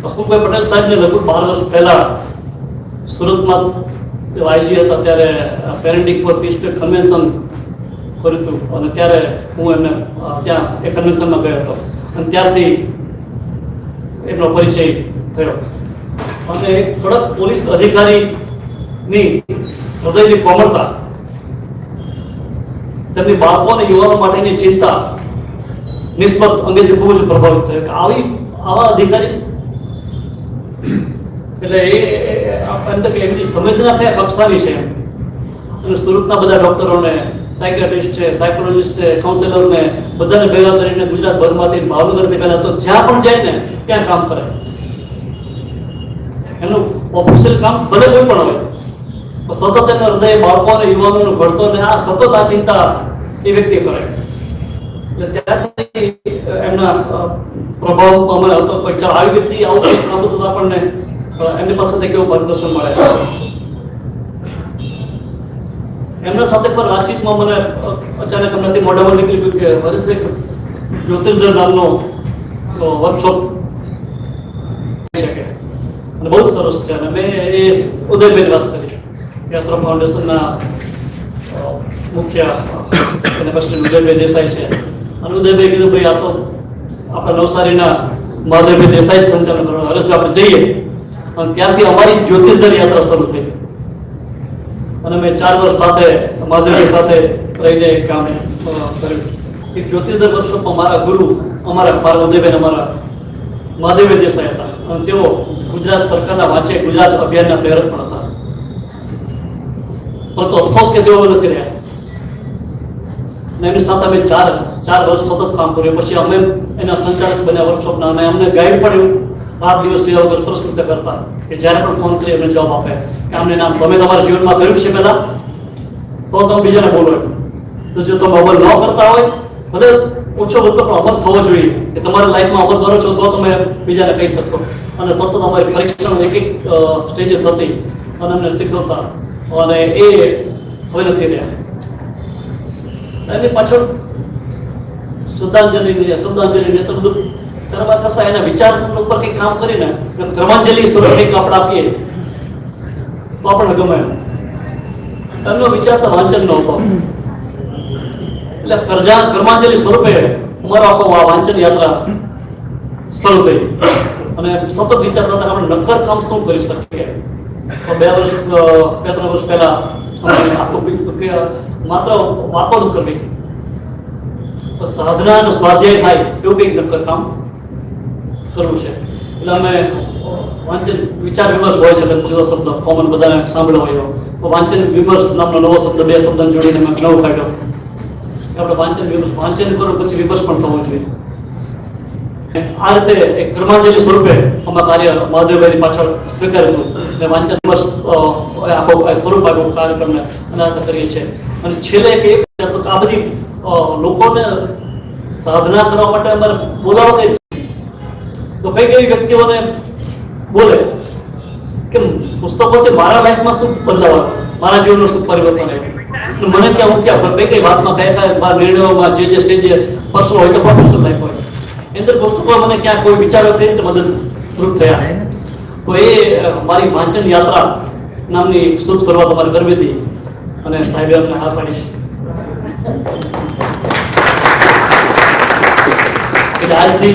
હસમુખભાઈ પટેલ સાહેબને લગભગ 12 વર્ષ પહેલા સુરતમાં આઈજી હતા ત્યારે પેરેન્ટિંગ ફોર પીસ કન્વેન્શન કર્યું હતું અને ત્યારે હું એમને ત્યાં એ કન્વેન્શનમાં ગયો હતો અને ત્યારથી એમનો પરિચય થયો અને એક કડક પોલીસ અધિકારીની હૃદયની કોમળતા, તેમની બાળકો અને યુવાનો માટેની ચિંતા નિસ્બત અંગેથી ખૂબ જ પ્રભાવિત થયો કે આવા અધિકારી એટલે એમની સંવેદના કયા કક્ષાની છે. અને સુરતના બધા ડોક્ટરોને, સાયકેટ્રિસ્ટ છે, સાયકોલોજીસ્ટ છે, કાઉન્સેલરને બધાને ભેગા કરીને ગુજરાતભરમાંથી ભાવનગરથી પહેલા તો જ્યાં પણ જાય ને ત્યાં કામ કરે. એમનું ઓફિશિયલ કામ ભલે કોઈ પણ હોય, સતત એમના હૃદય બાળકો અને યુવાનોનું ઘડતર ને આ સતત આ ચિંતા એ વ્યક્તિ કરે. એટલે ત્યારથી એમના પ્રભાવ અમારે હતો. ચાલ આવી વ્યક્તિ આવું તો આપણને એમની પાસેથી કેવું માર્ગદર્શન મળે. એમના સાથે પર વાતચીતમાં મને અચાનક એમનાથી મોઢામાં નીકળી ગયું કે હરેશભાઈ જ્યોતિર્ધર નામનો વર્કશોપ છે અને બહુ સરસ છે. અને મેં એ ઉદયભાઈની વાત કરી કે આશ્રમ ફાઉન્ડેશનના મુખ્ય પ્રેસિડેન્ટ ઉદયભાઈ દેસાઈ છે. અને ઉદયભાઈ કીધું ભાઈ આ તો આપણા નવસારીના મહાદેવભાઈ દેસાઈ જ સંચાલન કરો, હરેશભાઈ આપણે જઈએ. અને ત્યારથી અમારી જ્યોતિર્ધર યાત્રા શરૂ થઈ અને મેં 4 વર્ષ સાથે મહાદેવભાઈ સાથે રહીને કામ કર્યું. એક જ્યોતિર્ધર વર્કશોપમાં મારા ગુરુ મારા ઉદયભાઈ અમારા મહાદેવભાઈ દેસાઈ હતા અને તેઓ ગુજરાત સરકારના વાંચે ગુજરાત અભિયાનના પ્રેરક પણ હતા. પરંતુ અફસોસ કે તેઓ નથી રહ્યા. એમની સાથે અમે 4 વર્ષ સતત કામ કર્યું. પછી અમે એના સંચાલક બન્યા વર્કશોપના અને અમને ગાઈડ પણ રાત દિવસ જોયા વગર સરસ રીતે કરતા કે જ્યારે પણ ફોન કરી એમને જવાબ આપે કે આમને નામ તમે તમારા જીવનમાં કર્યું છે પહેલા તો તમે બીજાને બોલો. તો જો તમે અમલ ન કરતા હોય, ભલે ઓછો બધો પણ અમલ થવો જોઈએ કે તમારા લાઈફમાં અમલ કરો છો તો તમે બીજાને કહી શકશો. અને સતત અમારી પરીક્ષણ એક સ્ટેજે થતી અને અમને શીખવતા અને એ હવે નથી રહ્યા. એની પાછળ શ્રદ્ધાંજલિ તો બધું કરવા કરતા એના વિચાર ઉપર કંઈક કામ કરીને કર્માંજલિ સ્વરૂપ કંઈક આપણે આપીએ તો આપણને ગમે. એમનો વિચાર તો વાંચન નો હતો. એટલે કર્માંજલિ સ્વરૂપે અમારો આખો વાંચન યાત્રા શરૂ થઈ અને સતત વિચારતા હતા આપણે નક્કર કામ શું કરી શકીએ. તો 2 વર્ષ 2-3 વર્ષ પહેલા માત્ર વાતો જ કરવી, સાધના અને સ્વાધ્યાય થાય એવું કંઈક નક્કર કામ કરવું છે. એટલે અમે વાંચન વિચાર વિમર્શ હોય છે, બધો શબ્દ કોમન બધાને સાંભળ્યો હોય તો વાંચન વિમર્શ નામનો નવો શબ્દ 2 શબ્દ જોડીને મેં નવો કાઢ્યો. આપણે વાંચન કરો પછી વિમર્શ પણ થવો જોઈએ. આ રીતે એક કર્માંજલિ સ્વરૂપે અમે કાર્ય મહાદેવભાઈની પાછળ સ્વીકાર્યું હતું અને વાંચન વિમર્શ આખો સ્વરૂપ આપ્યું કાર્યક્રમને અને આ કરીએ છીએ. અને છેલ્લે એક આ બધી લોકોને સાધના કરવા માટે અમારે બોલાવો કઈ તો કઈ વ્યક્તિઓને બોલે કે પુસ્તકોથી મારા લાઈફમાં શું બદલાવ આવ્યો, મારા જીવનનું શું પરિવર્તન આવ્યું. મને ક્યાં હું ક્યાં કઈ વાતમાં કયા નિર્ણયોમાં જે સ્ટેજે પર્સનલ હોય કે પ્રોફેશનલ લાઈફ હોય અંદર પુસ્તકો મને ક્યાં કોઈ વિચારો કઈ રીતે મદદરૂપ થયા. તો એ મારી વાંચન યાત્રા નામની શુભ શરૂઆત અમારે કરવી હતી અને સાહેબે અમને હા પાડી. આજથી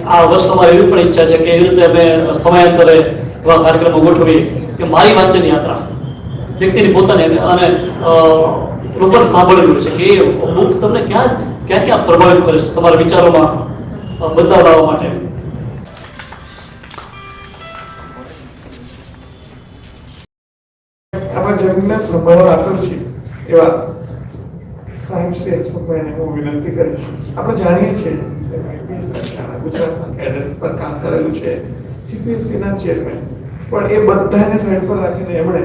આ વર્ષ અમારી એવી પણ ઈચ્છા છે કે એવી રીતે અમે સમયાંતરે એવા કાર્યક્રમો ગોઠવીએ કે મારી વાંચન યાત્રા વ્યક્તિની પોતાની અને લોકોને સાંભળેલું છે કે એ બુક તમને ક્યાં પ્રભાવિત કરે છે તમારા વિચારોમાં બદલાવ લાવવા માટે. આપણે જેમને સંભાળવા આતુર છીએ એવા સાહેબ શ્રી હસમુખભાઈને હું વિનંતી કરીશ. આપણે જાણીએ છીએ ગુજરાતના કેડર પર કામ કરેલું છે, જીપીએસસીના ચેરમેન, પણ એ બધાને સાઈડ પર રાખીને એમણે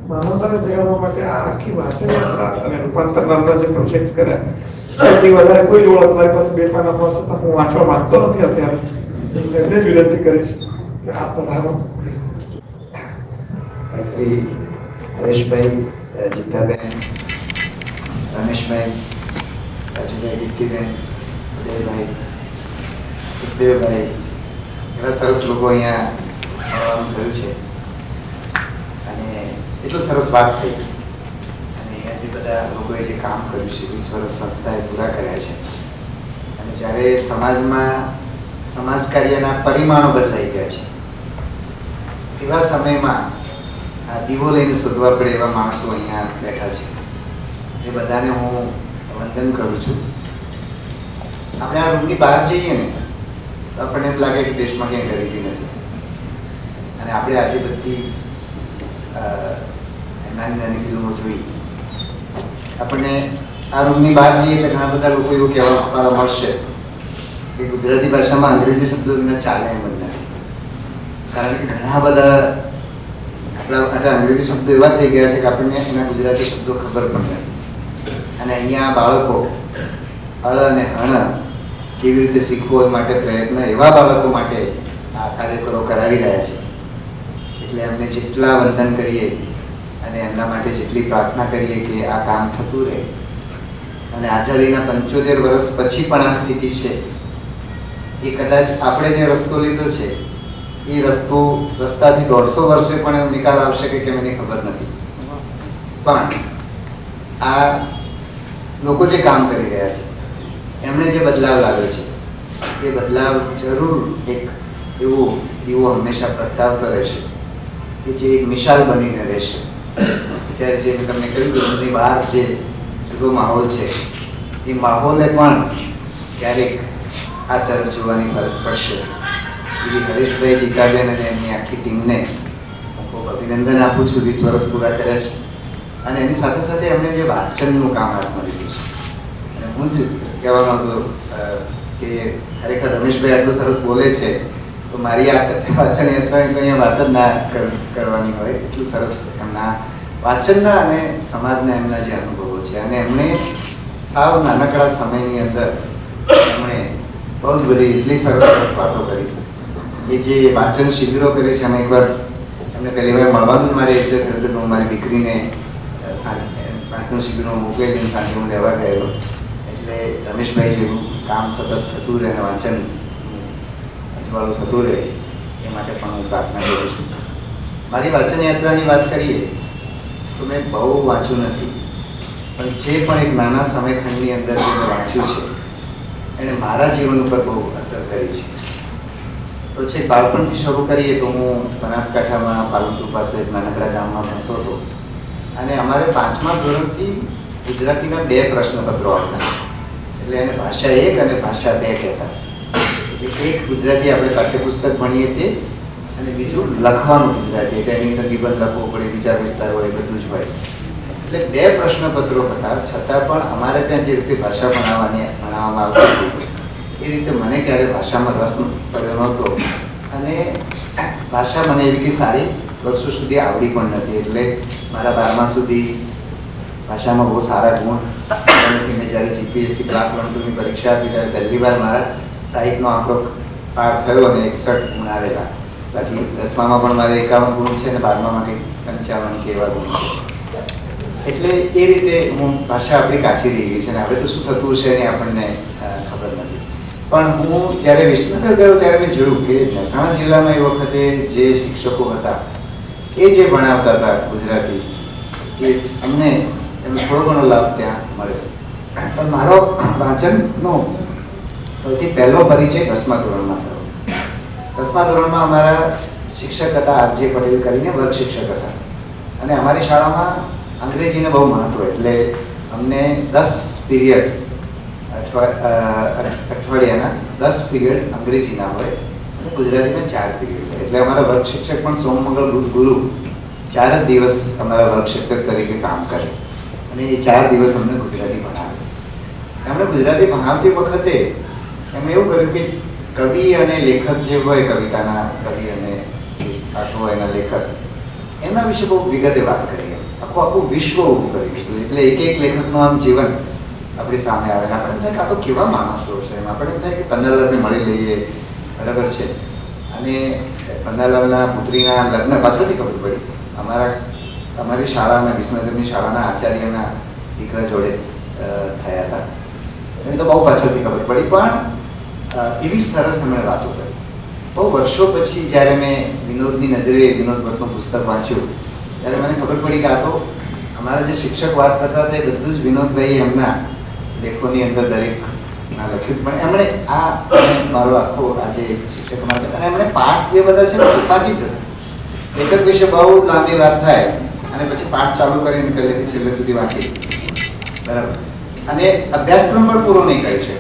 માનવતાને જગાડવા માટે આ આખી વાંચન યાત્રા અને રૂપાંતર નામના જે પ્રોજેક્ટ્સ કર્યા એટલી વધારે કોઈ ઓળખ મારી પાસે 2 પાના હોવા છતાં હું વાંચવા માંગતો નથી અત્યારે. એમને જ વિનંતી કરીશ કે આપ પધારો. શ્રી હરેશભાઈ, જીતાબેન, રમેશભાઈ, રાજુભાઈ, દીપ્તિબેન, ઉદયભાઈ, સુખદેવભાઈ, એવા સરસ લોકો અહીંયા મળવાનું થયું છે અને એટલું સરસ વાત થઈ અને અહીંયા જે બધા લોકોએ જે કામ કર્યું છે 20 વર્ષ સંસ્થાએ પૂરા કર્યા છે અને જ્યારે સમાજ કાર્યના પરિમાણો બદલાઈ ગયા છે એવા સમયમાં આ દીવો લઈને શોધવા પડે એવા માણસો અહીંયા બેઠા છે એ બધાને હું વંદન કરું છું. આપણે આ રૂમની બહાર જઈએ ને તો આપણને એમ લાગે કે દેશમાં ક્યાંય ગરીબી નથી અને આપણે આજે બધી નાની નાની ફિલ્મો જોઈ આપણને આ રૂમની બહાર જઈએ એટલે ઘણા બધા લોકો એવું કહેવા મળશે કે ગુજરાતી ભાષામાં અંગ્રેજી શબ્દો વિના ચાલે એમ જ નથી, કારણ કે ઘણા બધા આપણા અંગ્રેજી શબ્દો એવા થઈ ગયા છે કે આપણને એના ગુજરાતી શબ્દો ખબર પણ નથી. અને અહીંયા બાળકો અળ અને હણ કેવી રીતે શીખવો એ માટે પ્રયત્ન એવા બાળકો માટે આ કાર્યક્રમો કરાવી રહ્યા છે. એટલે એમને જેટલા વંદન કરીએ અને એમના માટે જેટલી પ્રાર્થના કરીએ કે આ કામ થતું રહે અને આઝાદીના 75 વર્ષ પછી પણ આ સ્થિતિ છે એ કદાચ આપણે જે રસ્તો લીધો છે એ રસ્તાથી 150 વર્ષે પણ એનો નિકાલ આવશે કે કેમ એની ખબર નથી. પણ આ લોકો જે કામ કરી રહ્યા છે એમણે જે બદલાવ લાવ્યો છે એ બદલાવ જરૂર એક એવો દીવો હંમેશા પ્રગટાવતો રહેશે કે જે એક મિસાલ બનીને રહેશે. અત્યારે જે મેં તમને કહ્યું કે એમની બહાર જે જુદો માહોલ છે એ માહોલે પણ ક્યારેક આ તરફ જોવાની ફરજ પડશે. એવી હરેશભાઈ, જીતાબેન અને એમની આખી ટીમને હું ખૂબ અભિનંદન આપું છું. 20 વર્ષ પૂરા કર્યા છે અને એની સાથે સાથે એમણે જે વાંચનનું કામ હાથમાં લીધું છે અને હું જ કહેવાનો હતો કે ખરેખર રમેશભાઈ આટલું સરસ બોલે છે તો મારી આ વાંચન યાત્રાની તો અહીંયા વાત જ ના કરવાની હોય. એટલું સરસ એમના વાંચનના અને સમાજના એમના જે અનુભવો છે અને એમણે સાવ નાનકડા સમયની અંદર એમણે બહુ જ બધી એટલી સરસ સરસ વાતો કરી. એ જે વાંચન શિબિરો કરે છે અમે એકવાર એમને પહેલી વાર મળવાનું જ મારે એટલે થયું હતું કે હું મારી દીકરીને વાંચન શિબિરમાં મોકલેલી સાંજે હું લેવા ગયેલો. એટલે રમેશભાઈ જેવું કામ સતત થતું રહે અને વાંચન અજવાળું થતું રહે એ માટે પણ હું પ્રાર્થના કરું છું. મારી વાંચન યાત્રાની વાત કરીએ તો મેં બહુ વાંચ્યું નથી, પણ જે પણ એક નાના સમયખંડની અંદર જે મેં વાંચ્યું છે એણે મારા જીવન ઉપર બહુ અસર કરી છે. તો છે બાળપણથી શરૂ કરીએ તો હું બનાસકાંઠામાં પાલનપુર પાસે એક નાનકડા ગામમાં ભણતો હતો અને અમારે 5મા ધોરણથી ગુજરાતીના 2 પ્રશ્નપત્રો આવતા. એટલે એને ભાષા 1 અને ભાષા 2 કહેતા. એટલે એક ગુજરાતી આપણે પાઠ્યપુસ્તક ભણીએ તે અને બીજું લખવાનું ગુજરાતી, એટલે એની અંદર નિબંધ લખવો પડે, વિચાર વિસ્તાર હોય, બધું જ હોય. એટલે 2 પ્રશ્નપત્રો હતા, છતાં પણ અમારે ત્યાં જે રીતે ભાષા ભણાવવામાં આવતી હતી એ રીતે મને ક્યારે ભાષામાં રસ પડ્યો નહોતો અને ભાષા મને એવી કે સારી વર્ષો સુધી આવડી પણ નથી. એટલે મારા 12મા સુધી ભાષામાં બહુ સારા ગુણ મેં જ્યારે જીપીએસસી ક્લાસ 1-2ની પરીક્ષા આપી ત્યારે પહેલી વાર મારા 60નો આંકડો પાર થયો અને 61 ગુણ આવેલા. બાકી 10મામાં પણ મારે 51 ગુણ છે અને 12મામાં કંઈક 55 કે એવા ગુણ છે. એટલે એ રીતે ભાષા આપણી કાચી રહી ગઈ છે અને હવે તો શું થતું છે એ આપણને ખબર નથી. પણ હું જ્યારે વિસનગર ગયો ત્યારે મેં જોયું કે મહેસાણા જિલ્લામાં એ વખતે જે શિક્ષકો હતા એ જે ભણાવતા હતા ગુજરાતી એ અમને થોડો ઘણો લાભ ત્યાં મળ્યો. પણ મારો વાંચનનો સૌથી પહેલો પરિચય 10મા ધોરણમાં થયો. 10મા ધોરણમાં અમારા શિક્ષક હતા આરજે પટેલ કરીને, વર્ગ શિક્ષક હતા અને અમારી શાળામાં અંગ્રેજીને બહુ મહત્વ. એટલે અમને 10 પીરિયડ અઠવાડિયાના 10 પીરિયડ અંગ્રેજીના હોય અને ગુજરાતીના 4 પીરિયડ હોય. એટલે અમારા વર્ગ શિક્ષક પણ સોમ, મંગળ, બુધ, ગુરુ 4 જ દિવસ અમારા વર્ગ શિક્ષક તરીકે કામ કરે અને એ 4 દિવસ અમને ગુજરાતી ભણાવે. એમણે ગુજરાતી ભણાવતી વખતે એમણે એવું કર્યું કે કવિ અને લેખક જે હોય, કવિતાના કવિ અને પાઠો હોય એના લેખક, એમના વિશે બહુ વિગતે વાત કરી. આખું વિશ્વ ઊભું કરી દીધું. એટલે એક લેખકનું આમ જીવન આપણી સામે આવે ને આપણે એમ થાય કે આ તો કેવા માણસો છે. એમ આપણે એમ થાય કે પન્નાલાલને મળી લઈએ, બરાબર છે. અને પન્નાલાલના પુત્રીના લગ્ન પાછળથી ખબર પડી. અમારી શાળાના વિસનગરની શાળાના આચાર્યના દીકરા જોડે થયા હતા. એની તો બહુ પાછળથી ખબર પડી, પણ એવી સરસ એમણે વાતો કરી, બહુ વર્ષો પછી જ્યારે મેં વિનોદની નજરે વિનોદ ભટ્ટનું પુસ્તક વાંચ્યું ત્યારે મને ખબર પડી કે આ તો અમારા જે શિક્ષક વાત કરતા હતા એ બધું જ વિનોદભાઈ એમના લેખોની અંદર દરેકના લખ્યું. પણ એમણે આ મારો આખો આજે શિક્ષક અમારા હતા અને એમણે પાઠ જે બધા છે ને ઉપાથી જ હતા. લેખક વિશે બહુ લાંબી વાત થાય અને પછી પાઠ ચાલુ કરીને પહેલેથી છેલ્લે સુધી વાંચી, બરાબર, અને અભ્યાસક્રમ પણ પૂરો નહીં કરી શકે.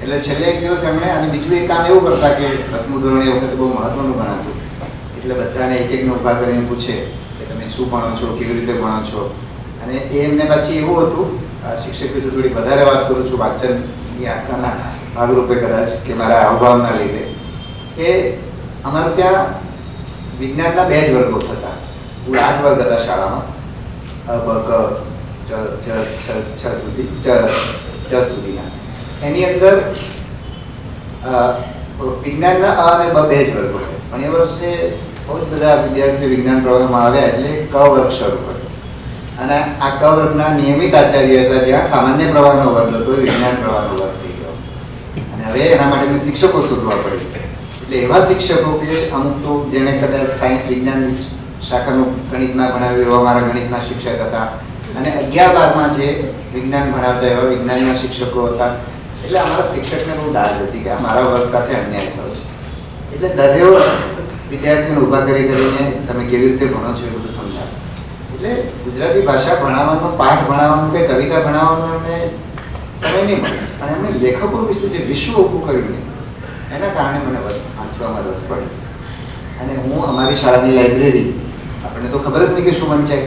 એટલે છેલ્લે એક દિવસ એમણે અને બીજું એક કામ એવું કરતા કે 10મું ધોરણ એ વખતે બહુ મહત્વનું ગણાતું, એટલે બધાને એક એકને ઊભા કરીને પૂછે કે તમે શું ભણો છો, કેવી રીતે ભણો છો. અને એ એમને પછી એવું હતું, શિક્ષક વિશે થોડી વધારે વાત કરું છું વાંચનની આંખના ભાગરૂપે કદાચ કે મારા અભાવના લીધે, કે અમારે ત્યાં વિજ્ઞાનના 2 જ વર્ગો થતા. કુલ 8 વર્ગ હતા શાળામાં, બ ક ચ સુધીના. એની અંદર વિજ્ઞાનના અ અને બ 2 જ વર્ગો હોય. પણ એ વર્ષે બહુ જ બધા વિદ્યાર્થીઓ વિજ્ઞાન પ્રવાહમાં આવ્યા એટલે ક વર્ગ શરૂ કર્યો. અને આ ક વર્ગના નિયમિત આચાર્ય હતા, જ્યાં સામાન્ય પ્રવાહનો વર્ગ હતો એ વિજ્ઞાન પ્રવાહનો વર્ગ થઈ ગયો. અને હવે એના માટે શિક્ષકો શોધવા પડે. એટલે એવા શિક્ષકો કે અમુક તો જેણે કદાચ સાયન્સ વિજ્ઞાન શાખાનું ગણિત ના ભણાવ્યું એવા મારા ગણિતના શિક્ષક હતા. અને 11-12માં જે વિજ્ઞાન ભણાવતા એવા વિજ્ઞાનના શિક્ષકો હતા. એટલે અમારા શિક્ષકને બહુ દાજ હતી કે મારા વર્ગ સાથે અન્યાય થયો છે. એટલે દરેક વિદ્યાર્થીઓને ઊભા કરીને તમે કેવી રીતે ભણો છો એ બધું સમજાવે. એટલે ગુજરાતી ભાષા ભણાવવાનો, પાઠ ભણાવવાનો કે કવિતા ભણાવવાનો એમને સમય નહીં મળે. અને એમણે લેખકો વિશે જે વિશ્વ ઊભું કર્યું ને એના કારણે મને વાંચવામાં રસ પડ્યો. અને હું અમારી શાળાની લાઇબ્રેરી, આપણને તો ખબર જ નહીં કે શું વંચાય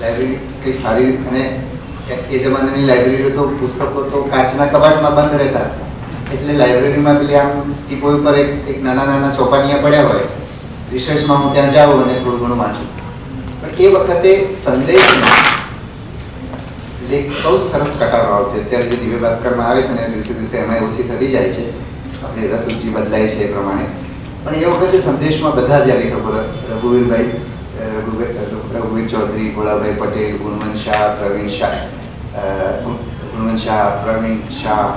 લાઇબ્રેરી કંઈ સારી. અને એ જમાનાની લાઇબ્રેરીઓ તો પુસ્તકો તો કાચના કબાટમાં બંધ રહેતા, એટલે લાઇબ્રેરીમાં પેલી આમ ટીપો ઉપર એક નાના ચોપાનિયા પડ્યા હોય. રિસર્ચમાં હું ત્યાં જાઉં અને થોડું ઘણું વાંચું. પણ એ વખતે સંદેશમાં લેખ બહુ સરસ કટારો આવતી. અત્યારે જે દિવ્ય ભાસ્કરમાં આવે છે ને દિવસે દિવસે એમાં ઓછી થતી જાય છે, આપણી રસરૂચિ બદલાય છે એ પ્રમાણે. પણ એ વખતે સંદેશમાં બધા જ લેખકો, રઘુવીર ચૌધરી, ભોળાભાઈ પટેલ, ગુણવંત શાહ, પ્રવીણ શાહ,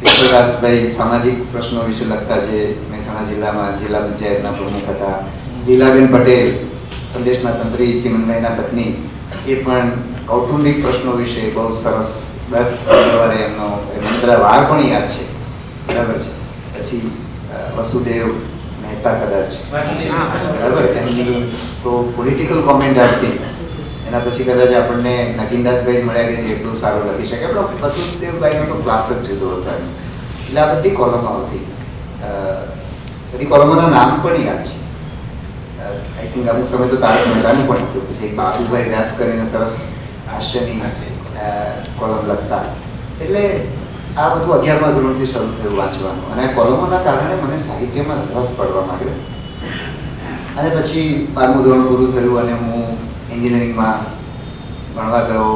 ઈશ્વરદાસભાઈ સામાજિક પ્રશ્નો વિશે લખતા, જે મહેસાણા જિલ્લામાં જિલ્લા પંચાયતના પ્રમુખ હતા. લીલાબેન પટેલ, સંદેશના તંત્રી ચિમનભાઈના પત્ની, એ પણ કૌટુંબિક પ્રશ્નો વિશે બહુ સરસ દર મંગળવારે એમને બધા વાર પણ યાદ છે, બરાબર છે. પછી વસુદેવ મહેતા કદાચ, બરાબર, એમની તો પોલિટિકલ કોમેન્ટ આવતી. એના પછી કદાચ આપણને નગીનદાસભાઈ મળ્યા કે જે એટલું સારું લખી શકે. આપણો વસુદેવભાઈનો તો ક્લાસ જ જુદો હતો. એટલે આ બધી કોલમો આવતી. બધી કોલમોના નામ પણ યાદ છે. આઈ થિંક અમુક સમય તો તારક મહેતાનું પણ હતું. પછી એક બાબુભાઈ વ્યાસ કરીને સરસ હાસ્યની કોલમ લખતા. એટલે આ બધું 11મા ધોરણથી શરૂ થયું વાંચવાનું. અને આ કોલમોના કારણે મને સાહિત્યમાં રસ પડવા માંડ્યો. અને પછી 12મું ધોરણ પૂરું થયું અને હું એન્જિનિયરિંગમાં ભણવા ગયો.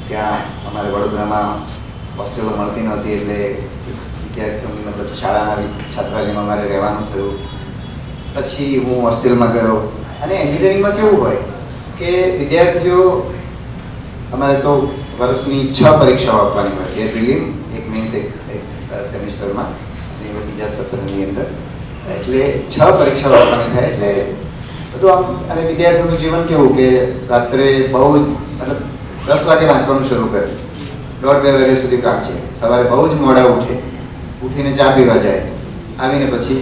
ત્યાં અમારે વડોદરામાં હોસ્ટેલો મળતી નહોતી, એટલે વિદ્યાર્થીઓની મતલબ શાળાના છાત્રાલયમાં મારે રહેવાનું થયું. પછી હું હોસ્ટેલમાં ગયો. અને એન્જિનિયરિંગમાં કેવું હોય કે વિદ્યાર્થીઓ, અમારે તો વર્ષની 6 પરીક્ષાઓ આપવાની હોય. 2 પ્રિલિમ, 1 મેઇન્સ, 1 સેમિસ્ટરમાં, અને બીજા સત્રની અંદર. એટલે 6 પરીક્ષાઓ આપવાની થાય. એટલે બધું આમ. અને વિદ્યાર્થીઓનું જીવન કેવું કે રાત્રે બહુ જ મતલબ 10 વાગે વાંચવાનું શરૂ કરે, 1:30-2 વાગ્યા સુધી વાંચે. સવારે બહુ જ મોડા ઉઠીને ચા પીવા જાય, આવીને પછી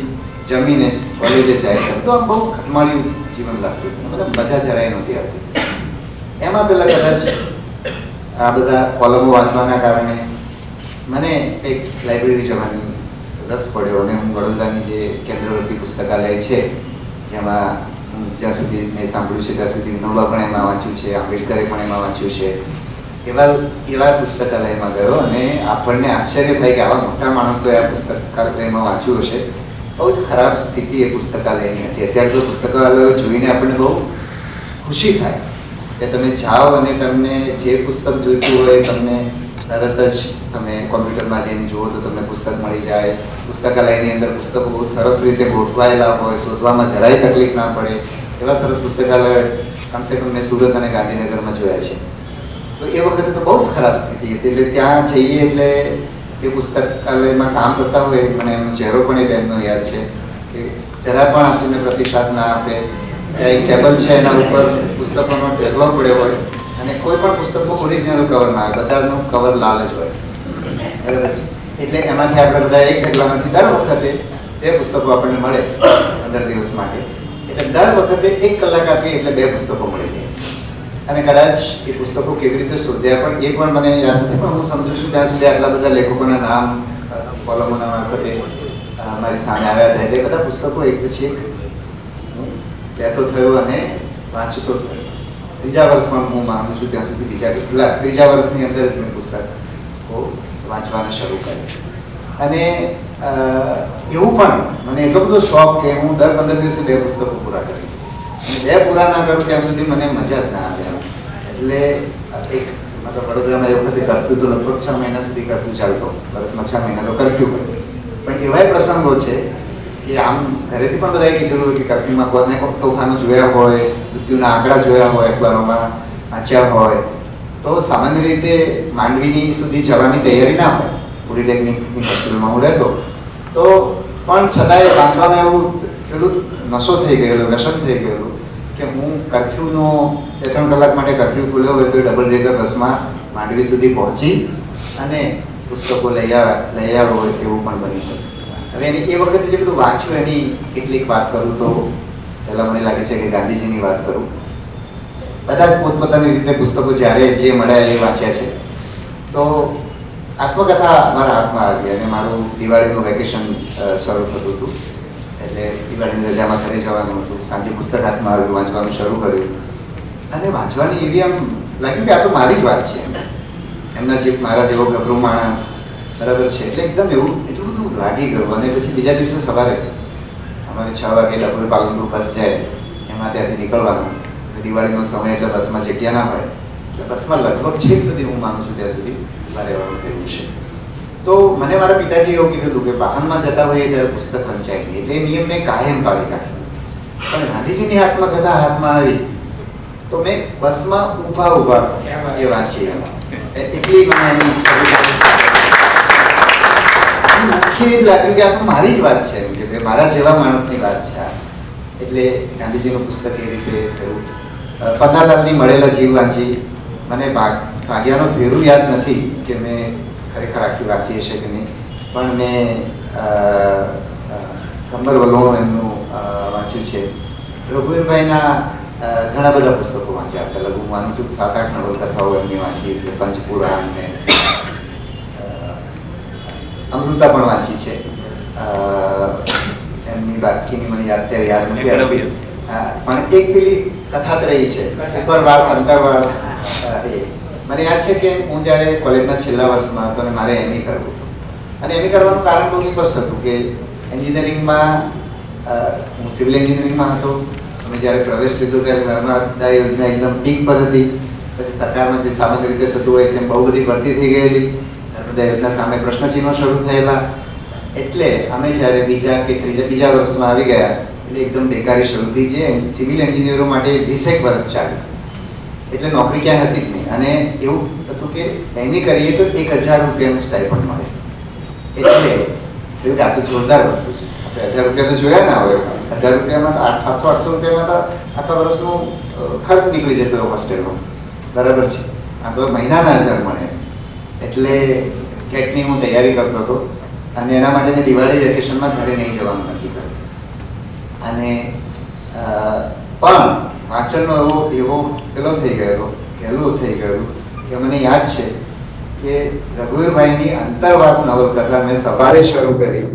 જમીને કોલેજે જાય. બધું આમ બહુ ખટમાળ્યું જીવન લાગતું. મતલબ મજા જરાય નહોતી આવતી. એમાં પહેલાં કદાચ આ બધા કોલમો વાંચવાના કારણે મને એક લાઇબ્રેરી જવાની રસ પડ્યો. અને હું વડોદરાની જે કેન્દ્રવર્તી પુસ્તકાલય છે, જેમાં જ્યાં સુધી મેં સાંભળ્યું છે ત્યાં સુધી વિનોબા પણ એમાં વાંચ્યું છે, આંબેડકરે પણ એમાં વાંચ્યું છે, એવા પુસ્તકાલયમાં ગયો. અને આપણને આશ્ચર્ય થાય કે આવા મોટા માણસોએ આ પુસ્તકાલયમાં વાંચ્યું હશે. બહુ જ ખરાબ સ્થિતિ એ પુસ્તકાલયની હતી. અત્યારે તો પુસ્તકાલયો જોઈને આપણને બહુ ખુશી થાય કે તમે જાઓ અને તમને જે પુસ્તક જોઈતું હોય તમને તરત જ તમે કોમ્પ્યુટરમાં જઈને જુઓ તો તમને પુસ્તક મળી જાય. પુસ્તકાલયની અંદર પુસ્તકો બહુ સરસ રીતે ગોઠવાયેલા હોય, શોધવામાં જરાય તકલીફ ના પડે એવા સરસ પુસ્તકાલય કમસે કમ મેં સુરત અને ગાંધીનગરમાં જોયા છે. તો એ વખતે તો બહુ જ ખરાબ સ્થિતિ હતી. એટલે ત્યાં જઈએ એટલે જે પુસ્તકાલયમાં કામ કરતા હોય, મને એમનો ચહેરો પણ એ બેનનો યાદ છે કે જરા પણ આપણને પ્રતિસાદ ના આપે. એક ટેબલ છે એના ઉપર પુસ્તકોનો ઢગલો પડ્યો હોય અને કોઈ પણ પુસ્તકનું ઓરિજિનલ કવર ના આવે, બધાનું કવર લાલ જ હોય, બરાબર છે. એટલે એમાંથી આપણે બધા એક ઢગલામાંથી દર વખતે 2 પુસ્તકો આપણને મળે 15 દિવસ માટે. એટલે દર વખતે 1 કલાક આપીએ એટલે 2 પુસ્તકો મળી જાય. અને કદાચ એ પુસ્તકો કેવી રીતે શોધ્યા પણ એ પણ મને યાદ નથી, પણ હું સમજુ છું ત્યાં સુધી આટલા બધા લેખકોના નામ કોલમોના મારફતે મારી સામે આવ્યા હતા. એટલે બધા પુસ્તકો એક પછી એક હું કહેતો થયો અને વાંચતો થયો. 3જા વર્ષમાં હું માનું છું ત્યાં સુધી 3જા વર્ષની અંદર જ મેં પુસ્તકો વાંચવાના શરૂ કર્યા. અને એવું પણ મને એટલો બધો શોખ કે હું દર 15 દિવસે 2 પુસ્તકો પૂરા કરી. 2 પૂરા ના કરું ત્યાં સુધી મને મજા જ ના આવે. એટલે એક મતલબ વડોદરામાં એ વખતે કર્ફ્યુ તો લગભગ 6 મહિના સુધી કર્ફ્યુ ચાલતો, વર્ષમાં 6 મહિના તો કર્ફ્યુ કર્યો. પણ એવાય પ્રસંગો છે કે આમ ઘરેથી પણ બધાએ કીધેલું હોય કે કર્ફ્યુમાં કોને તોફાનો જોયા હોય, મૃત્યુના આંકડા જોયા હોય, અખબારોમાં વાંચ્યા હોય, તો સામાન્ય રીતે માંડવીની સુધી જવાની તૈયારી ના હોય. પોલિટેકનિકની હોસ્ટેલમાં હું રહેતો તો પણ છતાંય વાંચવાનું એવું પેલું નશો થઈ ગયેલો, વ્યસન થઈ ગયેલું કે હું કર્ફ્યુનો 2-3 કલાક માટે કર્ફ્યુ ખુલ્યો હોય તો ડબલ ડેકર બસમાં માંડવી સુધી પહોંચી અને પુસ્તકો લઈ આવ્યો હોય એવું પણ બન્યું હોય. હવે એ વખતે જે બધું વાંચ્યું એની કેટલીક વાત કરું તો પહેલાં મને લાગે છે કે ગાંધીજીની વાત કરું. બધા જ પોતપોતાની રીતે પુસ્તકો જ્યારે જે મળ્યા એ વાંચ્યા છે. તો આત્મકથા મારા હાથમાં આવી અને મારું દિવાળીનું વેકેશન શરૂ થતું હતું. એટલે દિવાળીની રજામાં ઘરે જવાનું હતું. સાંજે પુસ્તક હાથમાં આવ્યું, વાંચવાનું શરૂ કર્યું અને વાંચવાની એવી આમ લાગ્યું કે આ તો મારી જ વાત છે. એમના જે મારા જેવો ગભરું માણસ, બરાબર છે. એટલે એકદમ એવું એટલું બધું લાગી ગયું. અને પછી બીજા દિવસે સવારે અમારે 6 વાગે ડભોઈ પાલનપુર બસ જાય, એમાં ત્યાંથી નીકળવાનું. દિવાળીનો સમય એટલે બસમાં જગ્યા ના હોય એટલે બસમાં લગભગ 6 સુધી હું માનું છું ત્યાં સુધી ઉભા રહેવાનું થયું છે. તો મને મારા પિતાજી એવું કીધું કે વાહનમાં જતા હોઈએ ત્યારે પુસ્તક વંચાય નહીં, એટલે એ નિયમ મેં કાયમ પાડી રાખ્યો. પણ ગાંધીજીની આત્મકથા હાથમાં આવી તો મેં બસમાં ઊભા એ વાંચી. એટલી મને એની મુખ્ય લાગ્યું કે આ તો મારી જ વાત છે, કે મારા જેવા માણસની વાત છે આ. એટલે ગાંધીજીનું પુસ્તક એ રીતે થયું. પન્નાલાલની મળેલા જીવ વાંચી. મને ભાગ્યાનો ભેરું યાદ નથી કે મેં ખરેખર આખી વાંચી હશે કે નહીં, પણ મેં કંબર વલોણો એમનું વાંચ્યું છે. રઘુવીરભાઈના ઘણા બધા પુસ્તકો વાંચ્યા હતા. લઘુ હું માનું છું 7-8 નવલકથાઓ એમની વાંચી છે. પંચપુરાણ ને અમૃતા પણ વાંચી છે. એમની બાકીની મને યાદ નથી આવતી. પણ એક પેલી કથાત્રયી છે, ઉપરવાસ અંતરવાસ. એ મને યાદ છે કે હું જ્યારે કોલેજના છેલ્લા વર્ષમાં હતો અને મારે એમએ કરવું હતું. અને એમએ કરવાનું કારણ બહુ સ્પષ્ટ હતું કે એન્જિનિયરિંગમાં હું સિવિલ એન્જિનિયરિંગમાં હતો. અમે જ્યારે પ્રવેશ લીધો ત્યારે નર્મદા યોજના એકદમ પીક પર હતી. પછી સરકારમાં જે સામાન્ય રીતે થતું હોય છે એમ બહુ બધી ભરતી થઈ ગયેલી. નર્મદા યોજના સામે પ્રશ્નચિહ્નો શરૂ થયેલા. એટલે અમે જ્યારે બીજા વર્ષમાં આવી ગયા એટલે એકદમ બેકારી શરૂ થઈ. જે સિવિલ એન્જિનિયરો માટે 20 વર્ષ ચાલી, એટલે નોકરી ક્યાં હતી જ નહીં. અને એવું હતું કે એમએ કરીએ તો 1000 રૂપિયાનું સ્ટાઇપન્ડ મળે. એટલે એવું કે આ તો જોરદાર વસ્તુ છે. આપણે 1000 રૂપિયા તો જોયા ના હોય. 1000 રૂપિયામાં તો 700-800 રૂપિયામાં તો આખા વર્ષનું ખર્ચ નીકળી જતો હોય હોસ્ટેલનો, બરાબર છે. આ તો મહિનાના 1000 મળે. એટલે કેટની હું તૈયારી કરતો હતો અને એના માટે મેં દિવાળી વેકેશનમાં ઘરે નહીં જવાનું નક્કી કર્યું. અને પણ વાંચનનો એવો પેલો થઈ ગયેલો, પહેલું થઈ ગયેલું કે મને યાદ છે કે રઘુવીરભાઈની અંતરવાસ નવલકથા મેં સવારે શરૂ કરી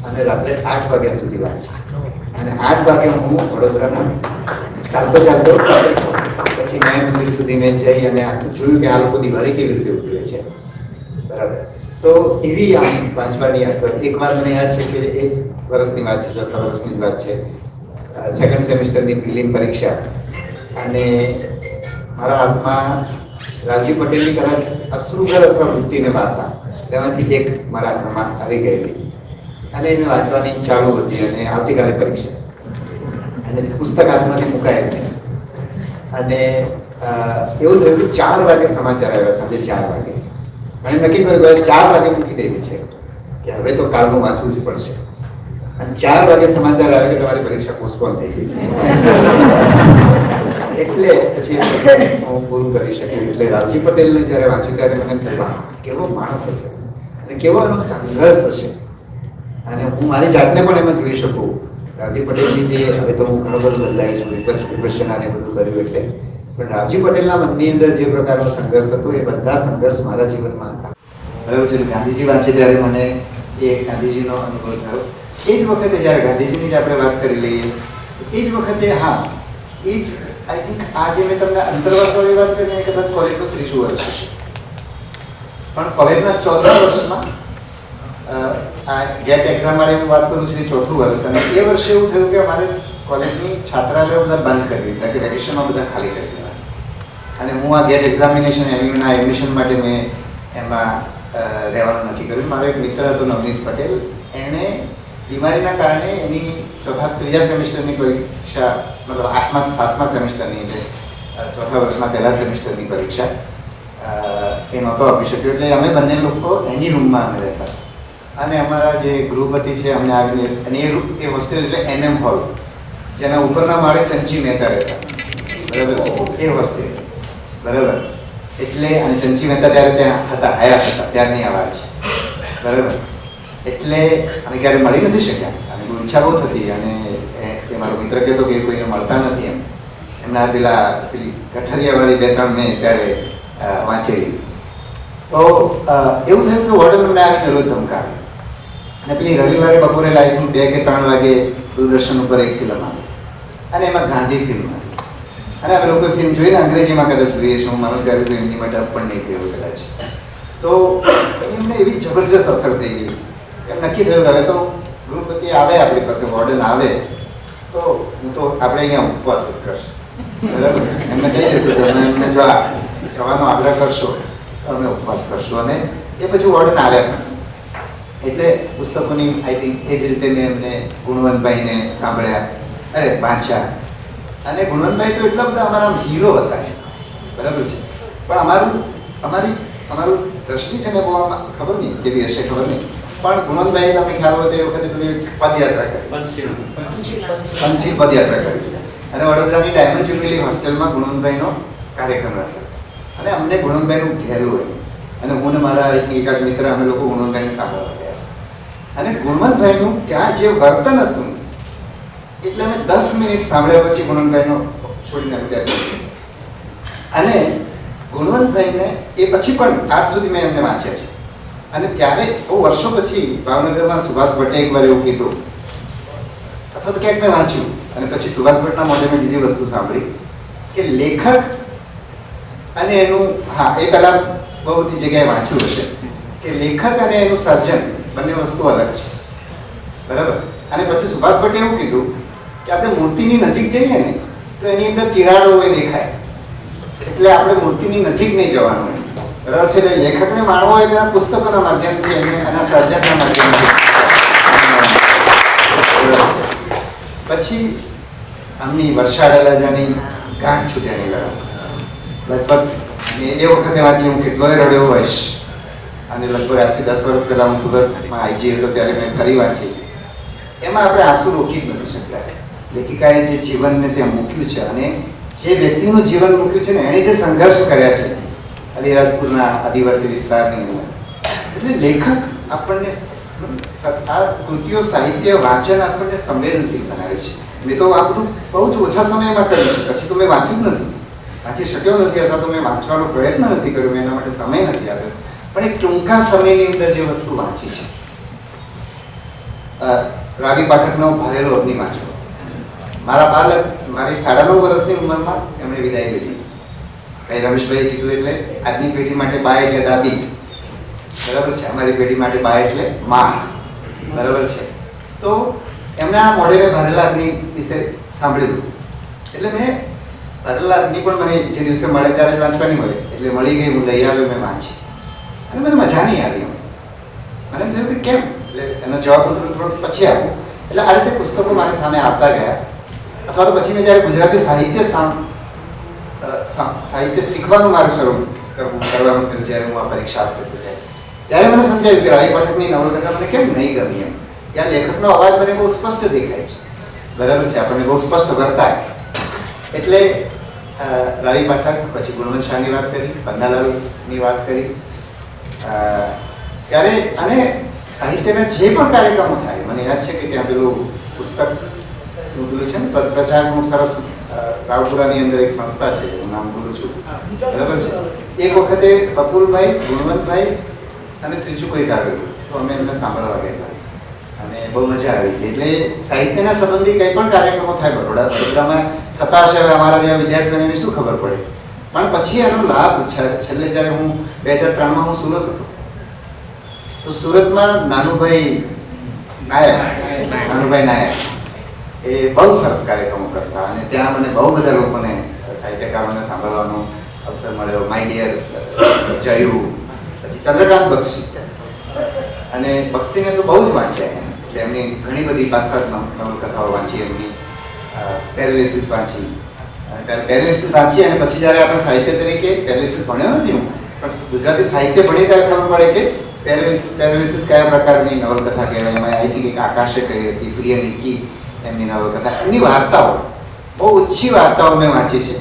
અને રાત્રે 8 વાગ્યા સુધી વાંચી. અને 8 વાગે હું વડોદરાના ચાલતો પછી ન્યાય મંદિર સુધી મેં જઈ અને આખું જોયું કે આ લોકો દિવાળી કેવી રીતે ઉજવે છે, બરાબર. તો એવી આમ વાંચવાની અસર. એકવાર મને યાદ છે કે એ જ વર્ષની વાત છે, 4થા વર્ષની જ વાત છે. સેકન્ડ સેમિસ્ટરની પ્રિલિમ પરીક્ષા અને મારા હાથમાં રાજીવ પટેલની કદાચ અશ્રુઘર અથવા વૃત્તિને વાર્તા એમાંથી એક મારા હાથમાં આવી ગયેલી અને મેં વાંચવાની ચાલુ હતી. અને આવતીકાલે પરીક્ષા અને પુસ્તક હાથમાંથી મુકાય નહીં. અને એવું થયું કે 4 વાગે સમાચાર આવ્યા, સાંજે 4 વાગે. મને નક્કી કર્યું 4 વાગે મૂકી દેવી છે કે હવે તો કાલનું વાંચવું જ પડશે. અને 4 વાગે સમાચાર આવે કે તમારી પરીક્ષા પોસ્ટપોન થઈ ગઈ છે. એટલે પછી હું પૂરું કરી શક્યું. એટલે રાવજી પટેલને જ્યારે વાંચ્યું ત્યારે મને એમ થયું, કેવો માણસ હશે અને કેવો એનો સંઘર્ષ હશે. અને હું મારી જાતને પણ એમાં જોઈ શકું. રાવજી પટેલની જે, હવે તો હું ઘણો બધું બદલાઈ છું, વિપશ્યના ને બધું કર્યું એટલે, પણ રાવજી પટેલના મનની અંદર જે પ્રકારનો સંઘર્ષ હતો એ બધા સંઘર્ષ મારા જીવનમાં હતા. બરાબર છે. ગાંધીજી વાંચે ત્યારે મને એ ગાંધીજીનો અનુભવ થયો. એ જ વખતે જ્યારે ગાંધીજીની જ આપણે વાત કરી લઈએ, એ જ વખતે હા, એ જ આઈ થિંક આ જે મેં તમને અંતરવાસવાળી વાત કરીને કદાચ કોલેજનું 30મું વર્ષ હશે, પણ કોલેજના 4થા વર્ષમાં આ ગેટ એક્ઝામ માટે હું વાત કરું છું, એ 4થું વર્ષ. અને એ વર્ષે એવું થયું કે અમારે કોલેજની છાત્રાલયો બધા બંધ કરી દીધા, કે વેકેશનમાં બધા ખાલી કરી દીધા. અને હું આ ગેટ એક્ઝામિનેશન એમયુના એડમિશન માટે મેં એમાં રહેવાનું નક્કી કર્યું. મારો એક મિત્ર હતો નવનીત પટેલ, એણે બીમારીના કારણે એની ત્રીજા સેમિસ્ટરની પરીક્ષા, મતલબ 7મા સેમિસ્ટરની, એટલે 4થા વર્ષના પહેલા સેમિસ્ટરની પરીક્ષા એ નહોતો આપી શક્યો. એટલે અમે બંને લોકો એની રૂમમાં અમે રહેતા. અને અમારા જે ગૃહપતિ છે અમને આવીને, અને એ હોસ્ટેલ એટલે MM હોલ, જેના ઉપરના માળે ચંચી મહેતા રહેતા. બરાબર છે, એ હોસ્ટેલ. બરાબર. એટલે અને ચંચી મહેતા ત્યારે ત્યાં હતા, હયાત હતા, ત્યારની આ વાત છે. બરાબર. એટલે અમે ક્યારે મળી નથી શક્યા. અને બહુ ઈચ્છા બહુ થતી. અને એ મારો મિત્ર કહેતો કે કોઈને મળતા નથી એમ. એમના પેલી ગઠરિયાવાળી 2-3 મેં ત્યારે વાંચેલી. તો એવું થયું કે વોર્ડન અમને આવીને રોજ ધમકાવે. અને પેલી રવિવારે બપોરે લાઈટ 2 કે 3 વાગે દૂરદર્શન ઉપર એક ફિલ્મ આવે, અને એમાં ગાંધી ફિલ્મ આવી. અને અમે લોકો ફિલ્મ જોઈને અંગ્રેજીમાં કદાચ જોઈએ છે, હું માનું ત્યારે તો હિન્દીમાં ડબ પણ નહીં થયું કદાચ. તો એમને એવી જબરજસ્ત અસર થઈ ગઈ. એમ નક્કી થયું કે હવે તો ગૃહપતિ આવે આપણી પાસે, વોર્ડન આવે તો હું તો આપણે અહીંયા ઉપવાસ જ કરશું. બરાબર. એમને કહી દઈશું કે અમે એમને જો જવાનો આગ્રહ કરશો તો અમે ઉપવાસ કરશું. અને એ પછી વોર્ડન આવ્યા પણ. એટલે પુસ્તકોની આઈ થિંક એ જ રીતે મેં એમને ગુણવંતભાઈને સાંભળ્યા, અરે વાંચ્યા. અને ગુણવંતભાઈ તો એટલા બધા અમારા હીરો હતા. બરાબર છે. પણ અમારું દ્રષ્ટિ છે ને બહુ ખબર નહીં કેવી હશે, ખબર નહીં, પણ ગુણવંતભાઈ તમને ખ્યાલ હોય તો એ વખતે પેલી પદયાત્રા કરી, પંચશીલ પદયાત્રા કરી. અને વડોદરાની ડાયમંડ જ્યુબિલી હોસ્ટેલમાં ગુણવંતભાઈનો કાર્યક્રમ રાખ્યો. અને અમને ગુણવંતભાઈનું ઘેરું હોય. અને હું ને મારા એકાદ મિત્ર અમે લોકો ગુણવંતભાઈને સાંભળવા ગયા. અને ગુણવંતભાઈનું ત્યાં જે વર્તન હતું, એટલે અમે 10 મિનિટ સાંભળ્યા પછી ગુણવંતભાઈનો છોડીને અમે ત્યાં. અને ગુણવંતભાઈને એ પછી પણ આજ સુધી મેં એમને વાંચ્યા છે. અને ત્યારે બહુ વર્ષો પછી ભાવનગરમાં સુભાષ ભટ્ટે એકવાર એવું કીધું, અથવા તો ક્યાંક મેં વાંચ્યું, અને પછી સુભાષ ભટ્ટના મોઢે મેં બીજી વસ્તુ સાંભળી કે લેખક અને એનું, હા એ પહેલાં બહુ બધી જગ્યાએ વાંચ્યું હશે કે લેખક અને એનું સર્જન બંને વસ્તુ અલગ છે. બરાબર. અને પછી સુભાષ ભટ્ટે એવું કીધું કે આપણે મૂર્તિની નજીક જઈએ ને તો એની અંદર તિરાડો હોય દેખાય, એટલે આપણે મૂર્તિની નજીક નહીં જવાનું. બરાબર છે. એટલે લેખકને માણવો હોય તેના પુસ્તકોના માધ્યમથી અને એના સર્જનના માધ્યમથી. પછી આમની વર્ષા ડલાજાની ગાંઠ છૂટ્યાની લડાઈ લગભગ એ વખતે વાંચી હું કેટલોય રડ્યો હોઈશ. અને લગભગ આજથી 10 વર્ષ પહેલાં હું સુરતમાં આઈજી હતો ત્યારે મેં ફરી વાંચી. એમાં આપણે આંસુ રોકી જ નથી શકતા. લેખિકાએ જે જીવનને ત્યાં મૂક્યું છે, અને જે વ્યક્તિનું જીવન મૂક્યું છે ને, એણે જે સંઘર્ષ કર્યા છે અલીરાજપુરના આદિવાસી વિસ્તારની અંદર, એટલે લેખક આપણને આ કૃતિઓ, સાહિત્ય, વાંચન આપણને સંવેદનશીલ બનાવે છે. મેં તો આ બધું બહુ જ ઓછા સમયમાં કર્યું છે. પછી તો મેં વાંચ્યું જ નથી, વાંચી શક્યો નથી, અથવા તો મેં વાંચવાનો પ્રયત્ન નથી કર્યો, મેં એના માટે સમય નથી આપ્યો. પણ એક ટૂંકા સમયની અંદર જે વસ્તુ વાંચી છે, રાવી પાઠકનો ભારેલો અગ્નિ વાંચો. મારા બાળક મારી 9.5 વર્ષની ઉંમરમાં એમણે વિદાય લીધી. ભાઈ રમેશભાઈએ કીધું એટલે આજની પેઢી માટે બા એટલે દાદી. બરાબર છે. અમારી પેઢી માટે બા એટલે માં. બરાબર છે. તો એમના મોઢે મેં ભારેલા અગ્નિ વિશે સાંભળેલું. એટલે મેં ભારેલા અગ્નિ પણ મને જે દિવસે મળે ત્યારે જ વાંચવાની મળે, એટલે મળી ગઈ, હું લઈ આવ્યો, મેં વાંચી. અને મને મજા નહીં આવી. મને એમ થયું કે કેમ, એટલે એનો જવાબ થોડોક પછી આપ્યો. એટલે આ રીતે પુસ્તકો મારી સામે આવતા ગયા. અથવા તો પછી મેં જ્યારે ગુજરાતી સાહિત્ય શીખવાનું મારે શરૂ કરવાનું થયું, જ્યારે હું આ પરીક્ષા આપતો હતો ત્યારે મને સમજાયું કે રાવી પાઠકની નવલકથા મને કેમ નહીં ગમી એમ. ત્યાં લેખકનો અવાજ મને બહુ સ્પષ્ટ દેખાય છે, બરાબર છે, આપણને બહુ સ્પષ્ટ વર્તાય. એટલે રવિ પાઠક, પછી ગુણવંત શાહની વાત કરી, પન્નાલાલની વાત કરી, ત્યારે અને સાહિત્યના જે પણ કાર્યક્રમો થાય, મને યાદ છે કે ત્યાં પેલું પુસ્તકનું પેલું છે ને પ્રચારનું સરસ, રાવપુરાની અંદર એક સંસ્થા છે, હું નામ ભૂલું છું, બરાબર છે. એક વખતે બકુલભાઈ, ગુણવંતભાઈ અને ત્રીજું કોઈ આવેલું, તો અમે એમને સાંભળવા ગયેલા અને બહુ મજા આવી. એટલે સાહિત્યના સંબંધી કંઈ પણ કાર્યક્રમો થાય વડોદરામાં થતા હશે, હવે અમારા જેવા વિદ્યાર્થીઓને શું ખબર પડે. પણ પછી એનો લાભ છેલ્લે જ્યારે હું 2003માં હું સુરત હતો, તો સુરતમાં નાનુભાઈ નાયક એ બહુ સરસ કાર્યક્રમો કરતા અને ત્યાં મને બહુ બધા લોકોને, સાહિત્યકારોને સાંભળવાનો અવસર મળ્યો. માય ડિયર જયુ, પછી ચંદ્રકાંત બક્ષી, અને બક્ષીને તો બહુ જ વાંચ્યા એટલે એમની ઘણી બધી 5-7 નવલકથાઓ વાંચી, એમની પેરાલિસિસ વાંચી, ત્યારે પેરાલિસિસ વાંચી અને પછી જ્યારે આપણે સાહિત્ય તરીકે પેરાલિસિસ ભણ્યો નથી હું, પણ ગુજરાતી સાહિત્ય ભણીએ ત્યારે ખબર પડે કે પેરાલિસિસ કયા પ્રકારની નવલકથા કહેવાય. એમાં આઈ થિંક એક આકાશે કહી હતી, પ્રિય નિકી એમની નવલકથા, એમની વાર્તાઓ બહુ ઓછી વાર્તાઓ મેં વાંચી છે.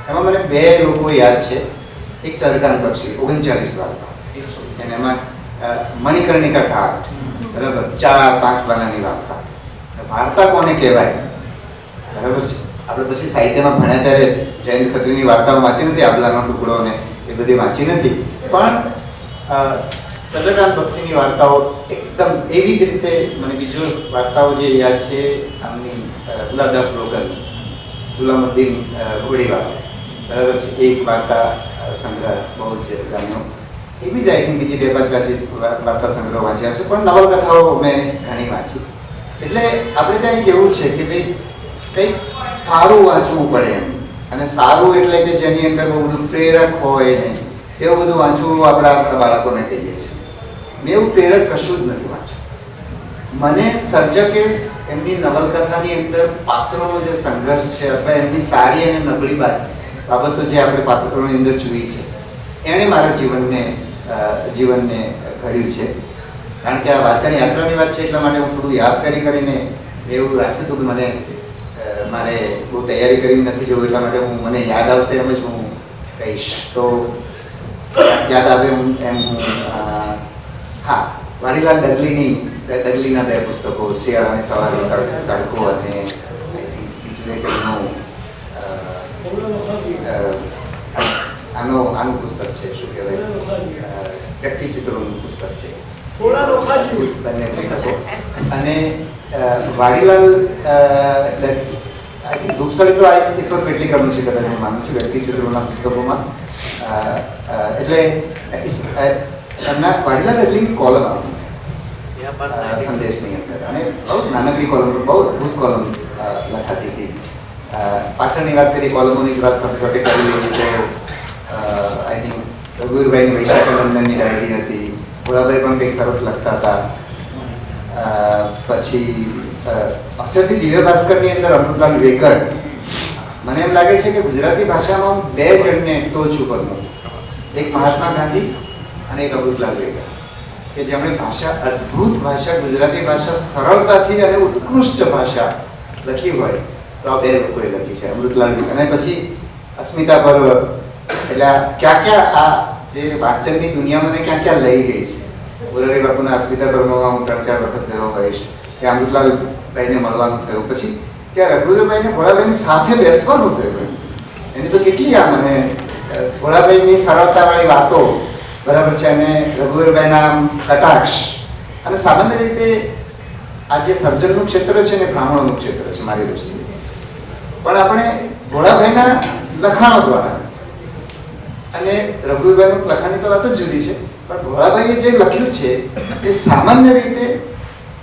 એમાં મને 2 લોકો યાદ છે. એક ચંદ્રકાંત બક્ષી, 39 વાર્તા, અને એમાં મણિકર્ણિકા ઘાટ, બરાબર, 4-5 પાનાની વાર્તા. વાર્તા કોને કહેવાય, બરાબર છે. આપણે પછી સાહિત્યમાં ભણ્યા ત્યારે જયંત ખત્રીની વાર્તાઓ વાંચી નથી, આબલાનો ટુકડો ને એ બધી વાંચી નથી, પણ ચંદ્રકાંત બક્ષીની વાર્તાઓ એકદમ એવી જ રીતે મને બીજી વાર્તાઓ જે યાદ છે આમની ગુલાબદાસ બ્લોકરની, ગુલામુદ્દીન ઘોડીવાળો, બરાબર છે, એક વાર્તા સંગ્રહ બહુ જ ગમ્યો. એવી જ આઈ થિંક બીજી 2-5 વાર્તા સંગ્રહ વાંચ્યા છે, પણ નવલકથાઓ મેં ઘણી વાંચી. એટલે આપણે ત્યાં કેવું છે કે ભાઈ કંઈક સારું વાંચવું પડે એમ, અને સારું એટલે કે જેની અંદર બહુ બધું પ્રેરક હોય ને એવું બધું વાંચવું આપણા બાળકોને કહીએ છીએ. મેં એવું પ્રેરક કશું જ નથી વાંચ્યું. મને સર્જકે એમની નવલકથાની અંદર પાત્રોનો જે સંઘર્ષ છે, અથવા એમની સારી અને નબળી બાબતો જે આપણે પાત્રોની અંદર જોઈ છે, એણે મારા જીવનને ઘડ્યું છે. કારણ કે આ વાંચન યાત્રાની વાત છે, એટલા માટે હું થોડું યાદ કરીને એવું રાખ્યું હતું કે મારે બહુ તૈયારી કરી નથી જવું, એટલા માટે મને યાદ આવશે એમ જ હું કહીશ. તો યાદ આવે એમ હું હા, વાડીલાલ ડગલીના 2 પુસ્તકો, શિયાળાની સવારનો તડકો અને બીજું એક આનું પુસ્તક છે, શું કહેવાય, વ્યક્તિચિત્રોનું પુસ્તક છે, બંને પુસ્તકો. અને વાડીલાલ આઈ થિંક ધૂપસળી તો ઈશ્વર પેટલીકરનું છે, કદાચ હું માનું છું, વ્યક્તિચિત્રોના પુસ્તકોમાં. એટલે એમના વાડીલાલ ડગલીની કોલમ આવી સંદેશની અંદર, અને બહુ નાનકડી કોલમ, બહુ અદભુત કોલમ લખાતી હતી. પાછળની વાત કરી, કોલમોની વાત સાથે સાથે કરી લઈએ તો આઈ થિંક રઘુવીરભાઈની વૈશાખાનંદનની ડાયરી હતી, ભોળાભાઈ પણ કંઈક સરસ લખતા હતા. પછી અક્ષરથી દિવ્ય ભાસ્કરની અંદર અમૃતલાલ વેકડ, મને એમ લાગે છે કે ગુજરાતી ભાષામાં 2 જણને ટોચ ઉપર મૂકું, એક મહાત્મા ગાંધી અને એક અમૃતલાલ વેકડ, કે જેમણે ભાષા, અદ્ભુત ભાષા, ગુજરાતી ભાષા સરળતાથી અને ઉત્કૃષ્ટ ભાષા લખી હોય તો આ 2 લોકોએ લખી છે, અમૃતલાલ વેકડ. અને પછી અસ્મિતા પર્વ. એટલે ક્યાં આ જે વાંચનની દુનિયા મને ક્યાં લઈ ગઈ છે. મોરારી બાપુના અસ્મિતા પર્વમાં હું 3-4 વખત ગયો હોઈશ, ત્યાં અમૃતલાલ ભાઈને મળવાનું થયું, પછી ત્યાં રઘુવીરભાઈને ભોળાભાઈની સાથે બેસવાનું થયું. એની તો કેટલી મને ભોળાભાઈની સરળતાવાળી વાતો, બરાબર છે, અને રઘુવીરભાઈના કટાક્ષ. અને સામાન્ય રીતે આ જે સર્જનનું ક્ષેત્ર છે ને બ્રાહ્મણોનું ક્ષેત્ર છે મારી દૃષ્ટિએ, પણ આપણે ભોળાભાઈના લખાણો દ્વારા, અને રઘુવીરભાઈનું લખાણની તો વાત જ જુદી છે, પણ ભોળાભાઈએ જે લખ્યું છે એ સામાન્ય રીતે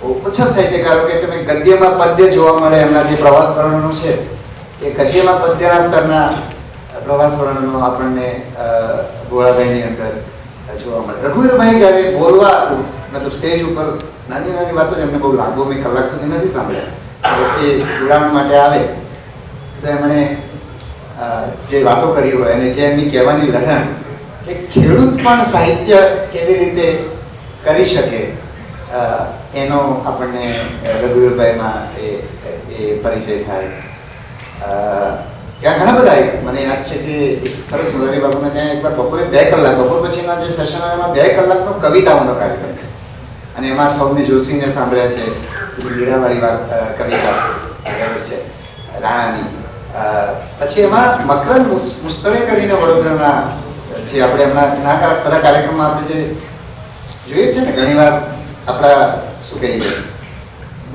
ઓછા સાહિત્યકારો, કે તમે ગદ્યમાં પદ્ય જોવા મળે, એમના જે પ્રવાસ વર્ણનો છે એ ગદ્યમાં પદ્યના સ્તરના પ્રવાસ વર્ણનો આપણને ભોળાભાઈની અંદર જોવા મળે. રઘુવીરભાઈ જ્યારે બોલવા, મતલબ સ્ટેજ ઉપર નાની વાતો જ એમને બહુ લાંબો, મેં કલાક સુધી નથી સાંભળ્યા, વચ્ચે જોડાણ માટે આવે તો એમણે જે વાતો કરી હોય અને જે એમની કહેવાની લઢણ, કે ખેડૂત પણ સાહિત્ય કેવી રીતે કરી શકે એનો આપણને રઘુવીરભાઈમાં એ પરિચય થાય. ત્યાં ઘણા બધા મને યાદ છે કે એક સરસ મુરારી બાપુને ત્યાં એકવાર બપોરે 2 કલાક, બપોર પછીના જે સેશન હોય એમાં 2 કલાકનો કવિતાઓનો કાર્યક્રમ છે અને એમાં સૌમ્ય જોશીને સાંભળ્યા છે, મીરાવાળી કવિતા બરાબર છે રાણાની. પછી એમાં મકરંદ મુસ્તળે કરીને વડોદરાના જે આપણે એમના બધા કાર્યક્રમમાં આપણે જે જોઈએ છે ને ઘણીવાર આપણા શું કહીએ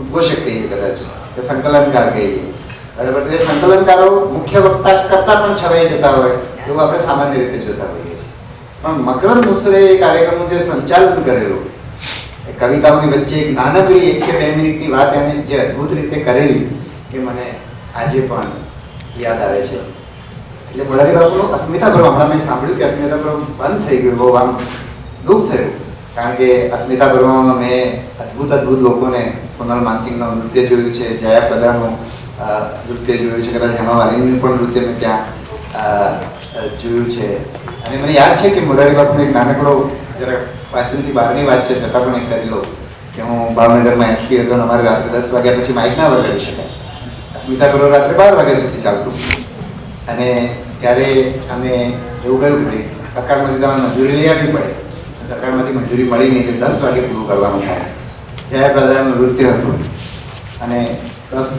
ઉદ્ઘોષક કહીએ કદાચ કે સંકલનકાર કહીએ બરાબર. તો એ સંકલનકારો મુખ્ય વક્તા કરતા પણ છવાઈ જતા હોય એવું આપણે સામાન્ય રીતે જોતા હોઈએ છીએ. પણ મકરંદ મુસ્તળે એ કાર્યક્રમનું જે સંચાલન કરેલું એ કવિતાઓની વચ્ચે એક નાનકડી 1 કે 2 મિનિટની વાત એણે જે અદ્ભુત રીતે કરેલી એ મને આજે પણ યાદ આવે છે. એટલે મોરારી બાપુનું અસ્મિતાપર્વ હમણાં મેં સાંભળ્યું કે અસ્મિતાપર્વ બંધ થઈ ગયું, બહુ આમ દુઃખ થયું. કારણ કે અસ્મિતાપર્વમાં મેં અદ્ભુત લોકોને, સોનલ માનસિંહનું નૃત્ય જોયું છે, જયા પ્રદાનું નૃત્ય જોયું છે, કદાચ હેમા માલિનીનું પણ નૃત્ય મેં ત્યાં જોયું છે. અને મને યાદ છે કે મોરારી બાપુનો એક નાનકડો જરા વાંચનથી બહારની વાત છે છતાં પણ એક કરી લો કે હું ભાવનગરમાં એસપી હતો અને અમારે રાત્રે 10 વાગ્યા પછી માઇક ના વગાડી શકાય. અસ્મિતાપર્વ રાત્રે 12 વાગ્યા સુધી ચાલતું અને ત્યારે અમે એવું કહ્યું કે સરકારમાંથી તમારે મંજૂરી લઈ આવવી પડે. સરકારમાંથી મંજૂરી મળી નહીં એટલે 10 વાગે પૂરું કરવાનું થાય. જયા પ્રદાનું નૃત્ય હતું અને 10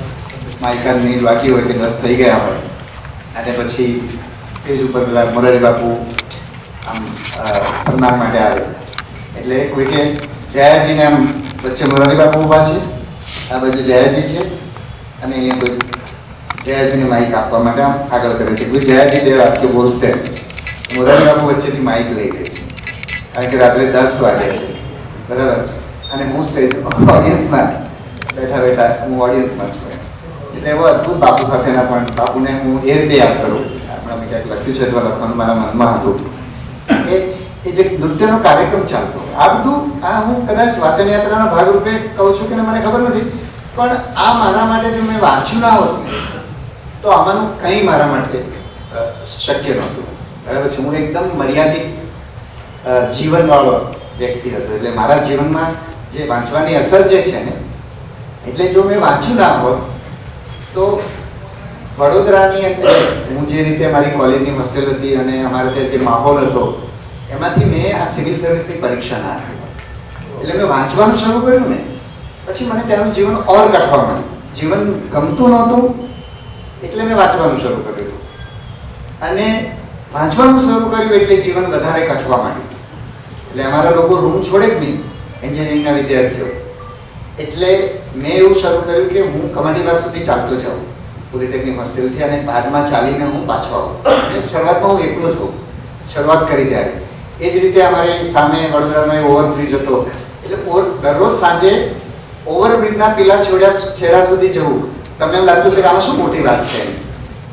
માઇકા મિનિટ બાકી હોય કે 10 થઈ ગયા હોય અને પછી સ્ટેજ ઉપર પેલા મોરારી બાપુ આમ સન્માન માટે આવે એટલે કોઈ કે જયાજીને આમ વચ્ચે મોરારી બાપુ ઊભા છે, આ બાજુ જયાજી છે અને એ કોઈ જયાજીને માઇક આપવા માટે આમ આગળ કરે છે. કોઈ જયાજી 2 વાક્ય બોલશે, મોરારી બાપુ વચ્ચેથી માઇક લઈ લે છે કારણ કે રાત્રે 10 વાગે છે બરાબર. અને હું સ્ટેજ ઓડિયન્સમાં બેઠા હું ઓડિયન્સમાં છું. એટલે એવો અદ્ભુત બાપુ સાથેના પણ બાપુને હું એ રીતે યાદ કરું. હમણાં મેં ક્યાંક લખ્યું છે અથવા લખવાનું મારા મનમાં હતું કે એ જે નૃત્યનો કાર્યક્રમ ચાલતો આ બધું હું કદાચ વાચન યાત્રાના ભાગરૂપે કહું છું કે મને ખબર નથી, પણ આ મારા માટે જો મેં વાંચ્યું ના હોત તો આમાંનું કંઈ મારા માટે શક્ય નહોતું બરાબર છે. હું એકદમ મર્યાદિત જીવનવાળો વ્યક્તિ હતો એટલે મારા જીવનમાં જે વાંચવાની અસર જે છે ને એટલે જો મેં વાંચ્યું ના હોત તો વડોદરાની અંદર હું જે રીતે મારી કોલેજની હોસ્ટેલ હતી અને અમારે ત્યાં જે માહોલ હતો એમાંથી મેં આ સિવિલ સર્વિસની પરીક્ષા ના આપી. એટલે મેં વાંચવાનું શરૂ કર્યું ને પછી મને ત્યાંનું જીવન ઓર કાઢવા માંડ્યું. જીવન ગમતું નહોતું એટલે મેં વાંચવાનું શરૂ કર્યું અને વાંચવાનું શરૂ કર્યું એટલે જીવન વધારે કાઢવા માંડ્યું. એટલે અમારા લોકો રૂમ છોડે જ નહીં, એન્જિનિયરિંગના વિદ્યાર્થીઓ. એટલે મેં એવું શરૂ કર્યું કે હું કમાટી બાગ સુધી ચાલતો જાઉં પોલિટેકનિક હોસ્ટેલથી અને બાદમાં ચાલીને હું પાછો આવું. એટલે શરૂઆતમાં હું એકલો જ હોઉં, શરૂઆત કરી ત્યારે. એ જ રીતે અમારે સામે વડોદરાનો એક ઓવરબ્રિજ હતો એટલે દરરોજ સાંજે ઓવરબ્રિજના પેલા છેડા સુધી જવું. તમને એમ લાગતું છે કે આમાં શું મોટી વાત છે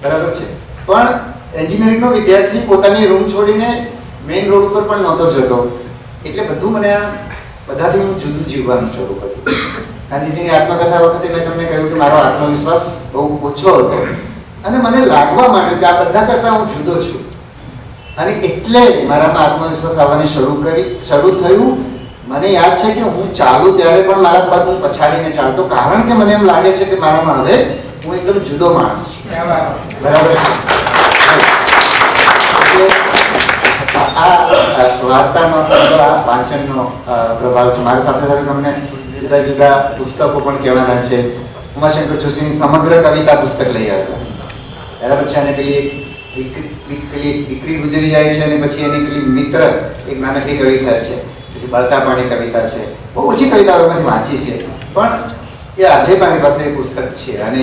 બરાબર છે, પણ એન્જિનિયરિંગનો વિદ્યાર્થી પોતાની રૂમ છોડીને મેઇન રોડ ઉપર પણ નહોતો જતો. એટલે બધું મને આ બધાથી હું જુદું જીવવાનું શરૂ કર્યું. ગાંધીજીની આત્મકથા વખતે મેં તમને કહ્યું કે મારો આત્મવિશ્વાસ બહુ ઓછો હતો અને મને લાગવા માંડ્યું કે આ બધા કરતાં હું જુદો છું અને એટલે મારામાં આત્મવિશ્વાસ આવવાની શરૂ થયું. મને યાદ છે કે હું ચાલું ત્યારે પણ મારા પગ હું પછાડીને ચાલતો કારણ કે મને એમ લાગે છે કે મારામાં હવે હું એકદમ જુદો માણસ છું બરાબર છે. આ વાર્તાનો આ વાંચનનો પ્રભાવ છે. મારી સાથે સાથે તમને જુદા જુદા પુસ્તકો પણ કહેવાના છે. ઉમાશંકર જોશીની સમગ્ર કવિતા પુસ્તક લઈ આવેલા બરાબર છે. અને પેલી દીકરી ગુજરી જાય છે અને પછી એની પેલી મિત્ર એક નાનકડી કવિતા છે, પછી બળતા પાણી કવિતા છે. બહુ ઓછી કવિતાઓ એમાંથી વાંચી છે પણ એ આજે મારી પાસે એ પુસ્તક છે અને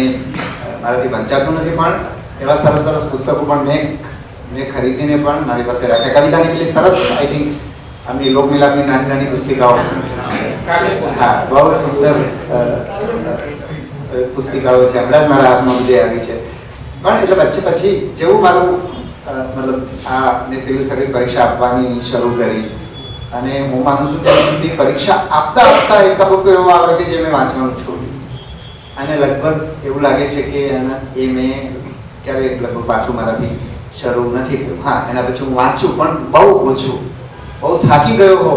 મારાથી વંચાતું નથી. પણ એવા સરસ સરસ પુસ્તકો પણ મેં ખરીદીને પણ મારી પાસે રાખ્યા. કવિતાની પેલી સરસ આઈ થિંક આમની લોકમિલાપની નાની નાની પુસ્તિકાઓ, હા બહુ સુંદર પુસ્તિકાઓ છે. હમણાં જ મારા હાથમાં બધી આવી છે. પણ એટલે પછી જેવું મારું મતલબ આ મેં સિવિલ સર્વિસ પરીક્ષા આપવાની શરૂ કરી અને હું માનું છું ત્યાં સુધી પરીક્ષા આપતા એક તબક્કો એવો આવે કે જે મેં વાંચવાનું છોડ્યું અને લગભગ એવું લાગે છે કે એ મેં ક્યારેય લગભગ પાછું મારાથી શરૂ નથી થયું. હા, એના પછી હું વાંચું પણ બહુ ઓછું, બહુ થાકી ગયો હો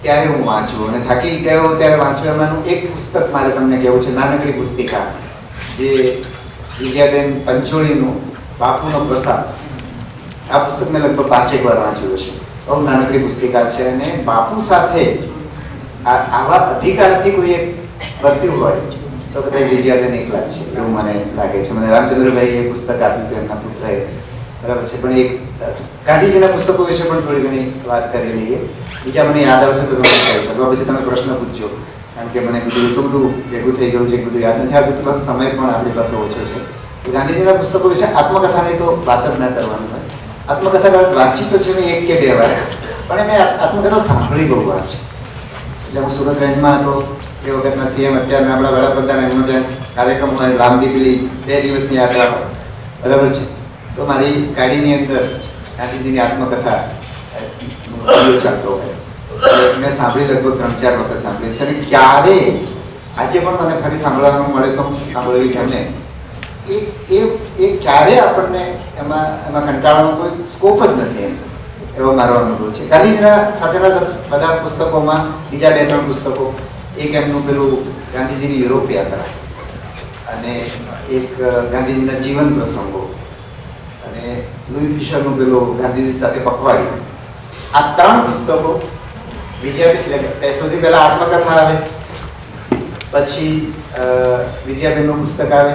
ત્યારે હું વાંચું, અને થાકી ગયો ત્યારે વાંચું. એમાંનું એક પુસ્તક મારે તમને કહેવું છે, નાનકડી પુસ્તિકા, જે વિજયાબેન પંચોળીનું બાપુનો પ્રસાદ. આ પુસ્તક મેં લગભગ 5-1 વાર વાંચ્યું છે. બહુ નાનકડી પુસ્તિકા છે, અને બાપુ સાથે આવા અધિકારથી કોઈ એક વર્ત્યું હોય તો કદાચ વિજયાબેન એકલા જ છે એવું મને લાગે છે. મને રામચંદ્રભાઈ એ પુસ્તક આપ્યું હતું એમના પુત્રએ, બરાબર છે. પણ એક ગાંધીજીના પુસ્તકો વિશે પણ થોડી ઘણી વાત કરી લઈએ. બીજા મને યાદ આવશે તો તમે કહી શકો, પછી તમે પ્રશ્ન પૂછજો, કારણ કે મને બધું એટલું બધું ભેગું થઈ ગયું છે, બધું યાદ નથી આવતું, પ્લસ સમય પણ આપણી પાસે ઓછો છે. તો ગાંધીજીના પુસ્તકો વિશે આત્મકથાની તો વાત જ ના કરવાની હોય. આત્મકથા વાંચી તો છે મેં 1 કે 2 વાર, પણ મેં આત્મકથા સાંભળી બહુ વાર છે. એટલે હું સુરત રેન્જમાં હતો એ વખતના સીએમ, અત્યારના આપણા વડાપ્રધાન, એમનો જેમ કાર્યક્રમ હોય, લાંબી પેલી 2 દિવસની યાત્રા હોય, બરાબર છે. તો મારી ગાડીની અંદર ગાંધીજીની આત્મકથા ચાલતો હોય. મેં સાંભળી, લગભગ 3-4 વખત સાંભળી છે, અને ક્યારે આજે પણ મને ફરી સાંભળવાનું મળે તો સાંભળવી ગમે. એ ક્યારે આપણને એમાં કંટાળવાનો કોઈ સ્કોપ જ નથી, એવો મારો અનુભવ છે. ગાંધીજીના સાથેના બધા પુસ્તકોમાં બીજા 2-3 પુસ્તકો, એક એમનું પેલું ગાંધીજીની યુરોપ યાત્રા, અને એક ગાંધીજીના જીવન પ્રસંગો, અને લુઈ ફિશરનું પેલું ગાંધીજી સાથે પખવાડી. આ 3 પુસ્તકો સૌથી પહેલા આત્મકથા આવે, પછી વિજયાબેનનું પુસ્તક આવે,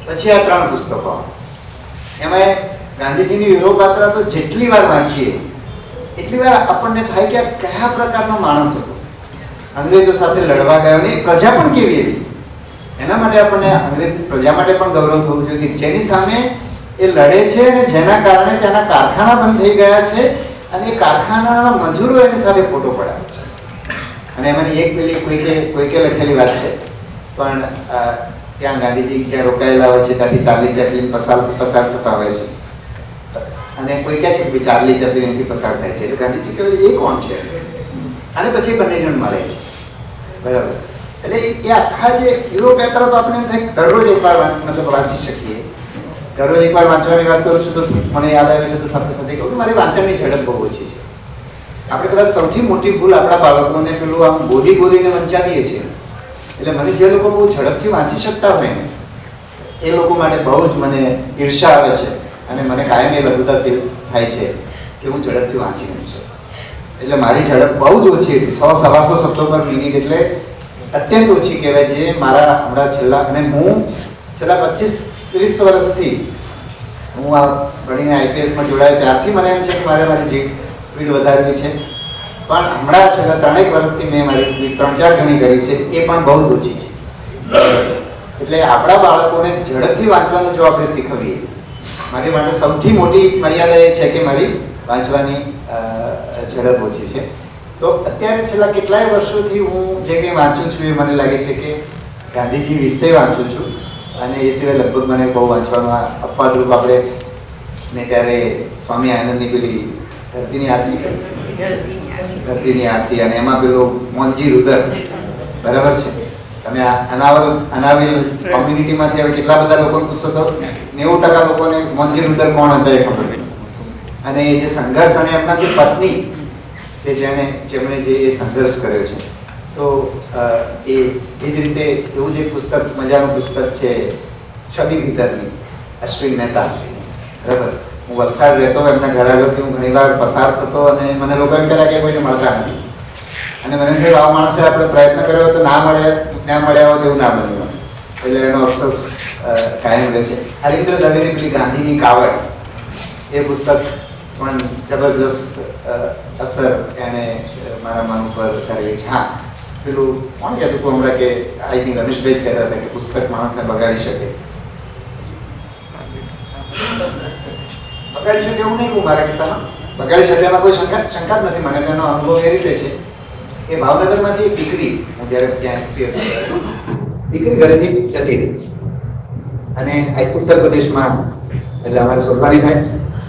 પછી આ 3 પુસ્તકો આવે. એમાં ગાંધીજીની યુરોપ યાત્રા તો જેટલી વાર વાંચીએ એટલી વાર આપણને થાય કે આ કયા પ્રકારનો માણસ હતો, અંગ્રેજો સાથે લડવા ગયો, અને પ્રજા પણ કેવી હતી. એના માટે આપણને અંગ્રેજ પ્રજા માટે પણ ગૌરવ થવું જોઈએ કે જેની સામે એ લડે છે, અને જેના કારણે તેના કારખાના બંધ થઈ ગયા છે, અને એ કારખાનાના મજૂરો એની સાથે ફોટો પડાવે છે. અને એમાંની એક પેલી કોઈકે લખેલી વાત છે, પણ ત્યાં ગાંધીજી ત્યાં રોકાયેલા હોય છે, ત્યાંથી ચાર્લી ચેપ્લિન પસાર થતા હોય છે, અને કોઈ કહે છે કે ચાર્લી ચેપ્લિન અહીંથી પસાર થાય છે, એટલે ગાંધીજી કહે એ કોણ છે, અને પછી બંને જણ મળે છે, બરાબર. એટલે એ આખા જે યુરોપ યાત્રા તો આપણે એમ થાય દરરોજ એકવાર મતલબ વાંચી શકીએ. દરરોજ એકવાર વાંચવાની વાત કરું છું તો મને યાદ આવે છે, તો સાથે સાથે કહું કે મારી વાંચનની ઝડપ બહુ ઓછી છે. આપણે કદાચ સૌથી મોટી ભૂલ આપણા બાળકોને પેલું આમ બોલીને વંચાવીએ છીએ. એટલે મને જે લોકો બહુ ઝડપથી વાંચી શકતા હોય ને એ લોકો માટે બહુ જ મને ઈર્ષા આવે છે, અને મને કાયમ એ લઘુતા ફીલ થાય છે કે હું ઝડપથી વાંચી નહીં શકું. એટલે મારી ઝડપ બહુ જ ઓછી હતી, 100-125 શબ્દો પર મિનિટ, એટલે અત્યંત ઓછી કહેવાય. જે મારા હમણાં છેલ્લા 25-30 વર્ષથી હું આ ભણીને આઈપીએસમાં જોડાયો ત્યારથી મને એમ છે કે મારી સ્પીડ વધારવી છે, પણ હમણાં છેલ્લા 3-1 વર્ષથી મેં મારી સ્પીડ 3-4 ગણી કરી છે, એ પણ બહુ જ ઓછી છે. એટલે આપણા બાળકોને ઝડપથી વાંચવાનું જો આપણે શીખવીએ, મારી માટે સૌથી મોટી મર્યાદા એ છે કે મારી વાંચવાની ઝડપ ઓછી છે. તો અત્યારે છેલ્લા કેટલાય વર્ષોથી હું જે કંઈ વાંચું છું એ મને લાગે છે કે ગાંધીજી વિશે વાંચું છું, અને એ સિવાય લગભગ મને બહુ વાંચવાનું અપવાદરૂપ આપણે મેં ત્યારે સ્વામી આનંદની પેલી ધરતીની આરતી, અને એમાં પેલું મોંજી રુદર, બરાબર છે. તમે અનાવિલ કોમ્યુનિટીમાંથી હવે કેટલા બધા લોકોને પૂછશો તો 90% લોકોને મોંજી રુદર કોણ હતા એ ખબર નથી. અને એ જે સંઘર્ષ, અને એમના જે પત્ની કે જેમણે જે એ સંઘર્ષ કર્યો છે, તો એ જ રીતે એવું જ એક પુસ્તક, મજાનું પુસ્તક છે છબી ભીતરની, અશ્વિન મહેતા, બરાબર. હું વલસાડ રહેતો, એમના ઘર આગળથી હું ઘણીવાર પસાર થતો, અને મને લોકો એમ કહેતા કે કોઈને મળતા નથી, અને મને થયું આ માણસે આપણે પ્રયત્ન કર્યો તો ના મળ્યા હોય તેવું ના બન્યું, એટલે એનો અફસોસ કાયમ રહે છે. હરીન્દ્ર દવેની પેલી ગાંધીની કાવડ, એ પુસ્તક પણ જબરજસ્ત અસર એણે મારા મન ઉપર કરી છે. હા, પેલું કોણ કહેતું હતું હમણાં કે આઈ થિંક રમેશભાઈ જ કહેતા હતા કે પુસ્તક માણસને બગાડી શકે એવું નહીં કહું મારા કિસ્સામાં. બગાડી શકે એમાં કોઈ શંકા જ નથી. મને તેનો અનુભવ એ રીતે છે કે ભાવનગરમાંથી એક દીકરી, હું જ્યારે ત્યાં એસપી હતો, દીકરી ઘરેથી જતી રહી, અને ઉત્તર પ્રદેશમાં, એટલે અમારે શોધવાની થાય,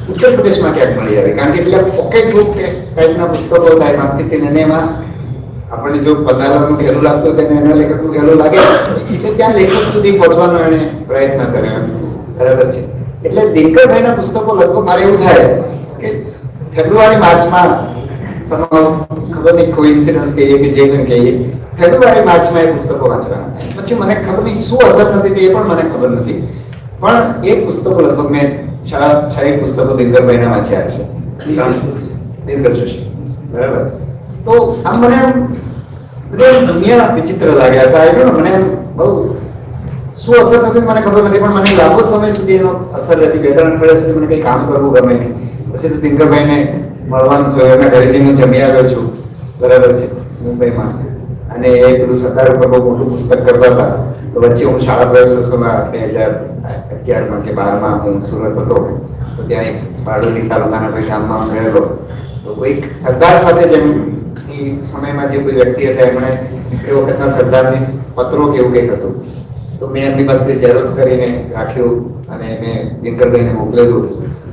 ઉત્તર પ્રદેશમાં ક્યાંક મળી આવે, કારણ કે પેલા પોકેટ બુક ટાઈપના પુસ્તકો થાય માંગતી હતી, અને એમાં આપણને જો પન્નાલાલનું ઘેલું લાગતું હોય તેને એના લેખકનું ઘેલું લાગે, એટલે ત્યાં લેખક સુધી પહોંચવાનો એણે પ્રયત્ન કર્યો, બરાબર છે. એટલે દિનકરભાઈના પુસ્તકો લગભગ મારે એવું થાય કે ફેબ્રુઆરી માર્ચમાં ખબર નહીં કોઇન્સિડન્સ કહીએ કે જે પણ કહીએ, ફેબ્રુઆરી માર્ચમાં એ પુસ્તકો વાંચવાના થાય. પછી મને ખબર નહીં શું અસર થતી હતી, એ પણ મને ખબર નથી. પણ એ પુસ્તકો લગભગ મેં છ પુસ્તકો દિનકરભાઈના વાંચ્યા છે. દિનકર જોશી, બરાબર. તો આમ મને આમ બધી દુનિયા વિચિત્ર લાગ્યા હતા. એટલે મને આમ બહુ શું અસર થતી મને ખબર નથી, પણ મને લાંબો સમય સુધી એનો અસર હતી. 2-3 અઠવાડિયા સુધી મને કંઈ કામ કરવું ગમે નહીં. પછી તો દિનકરભાઈને મળવાનું થયું. એમના ઘરે જઈને હું જમી આવ્યો છું, બરાબર છે, મુંબઈમાં. અને એ પેલું સરદાર ઉપર બહુ મોટું પુસ્તક કરતા હતા. તો વચ્ચે હું શાળા પ્રવેશોત્સવમાં 2011માં કે 12માં હું સુરત હતો. તો ત્યાં એક બારડોલી તાલુકાના કોઈ ગામમાં હું ગયેલો. તો કોઈક સરદાર સાથે જેમ એ સમયમાં જે કોઈ વ્યક્તિ હતા એમણે એ વખતના સરદારની પત્રો કે એવું કંઈક હતું. તો મેં એમની પાસે ઝેરોક્સ કરીને રાખ્યું અને મેં દિનકરભાઈને મોકલેલું.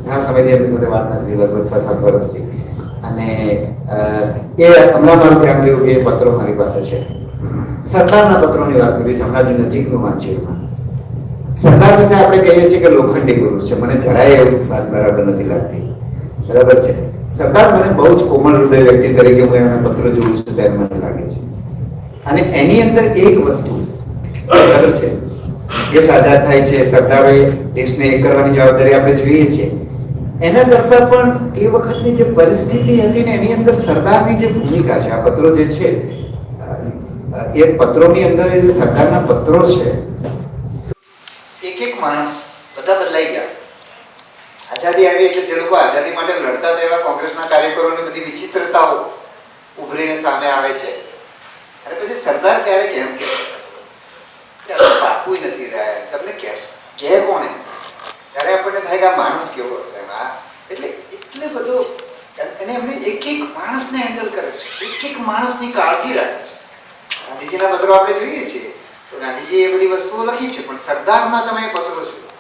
ઘણા સમયથી એમની સાથે વાત નથી, લગભગ 6-7 વર્ષથી. અને એ હમણાં મારું ધ્યાન ગયું કે એ પત્રો મારી પાસે છે. સરદારના પત્રોની વાત કરી છે, હમણાં જે નજીકનું વાંચ્યું એમાં સરદાર વિશે આપણે કહીએ છીએ કે લોખંડી પુરુષ છે. મને જરાય એવું વાત બરાબર નથી લાગતી, બરાબર છે. સરદાર મને બહુ જ કોમળ હૃદય વ્યક્તિ તરીકે હું એમના પત્રો જોઉં છું ત્યારે મને લાગે છે. અને એની અંદર એક વસ્તુ બરાબર છે, દેશ આઝાદ થાય છે, સરદારે દેશને એક કરવાની જવાબદારી આપણે જોઈએ છીએ. એના કરતા પણ એ વખતની જે પરિસ્થિતિ હતી ને એની અંદર સરદારની જે ભૂમિકા છે, આ પત્રો જે છે એ પત્રોની અંદર જે સરદારના પત્રો છે, એક માણસ બધા બદલાઈ ગયા. આઝાદી આવી એટલે જે લોકો આઝાદી માટે લડતા હતા એવા કોંગ્રેસના કાર્યકરોની બધી વિચિત્રતાઓ ઉભરીને સામે આવે છે. અને પછી સરદાર ક્યારેક એમ કહે છે કે સાકું નથી રહ્યા, તમને કે કોણે? ત્યારે આપણને થાય કે આ માણસ કેવો હશે એમાં. એટલે બધું એને એમને એક માણસને હેન્ડલ કરે છે, એક માણસની કાળજી રાખે છે. ગાંધીજીના પત્રો આપણે જોઈએ છીએ તો ગાંધીજીએ એ બધી વસ્તુઓ લખી છે, પણ સરદારમાં તમે પત્રો જુઓ,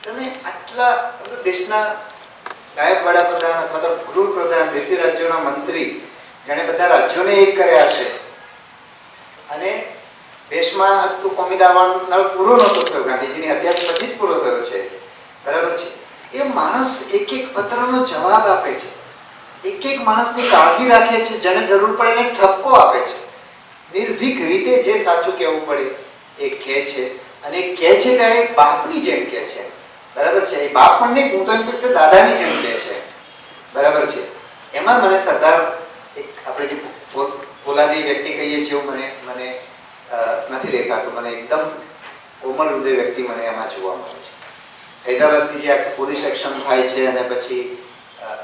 તમે આટલા દેશના નાયબ વડાપ્રધાન અથવા તો ગૃહપ્રધાન, દેશી રાજ્યોના મંત્રી, જેણે બધા રાજ્યોને એક કર્યા છે અને દેશમાં હજુ કોમી દાવાનો પૂરો નહોતો થયો, ગાંધીજીની હત્યા પછી જ પૂરો થયો છે, બરાબર છે. એ માણસ એક પત્રનો જવાબ આપે છે, એક માણસની કાળજી રાખે છે, જેને જરૂર પડે એને ઠપકો આપે છે, નિર્ભીક રીતે જે સાચું કહેવું પડે એ કહે છે. અને કહે છે ત્યારે એક બાપની જેમ કહે છે, બરાબર છે. એ બાપ પણ નહીં, હું તો એમ કહું છું દાદાની જેમ કહે છે, બરાબર છે. એમાં મને સરદાર એક આપણે જે પોલાદી વ્યક્તિ કહીએ છીએ એવું મને નથી દેખાતું. મને એકદમ કોમળ હૃદય વ્યક્તિ મને એમાં જોવા મળે છે. હૈદરાબાદની જે આખી પોલીસ એક્શન થાય છે અને પછી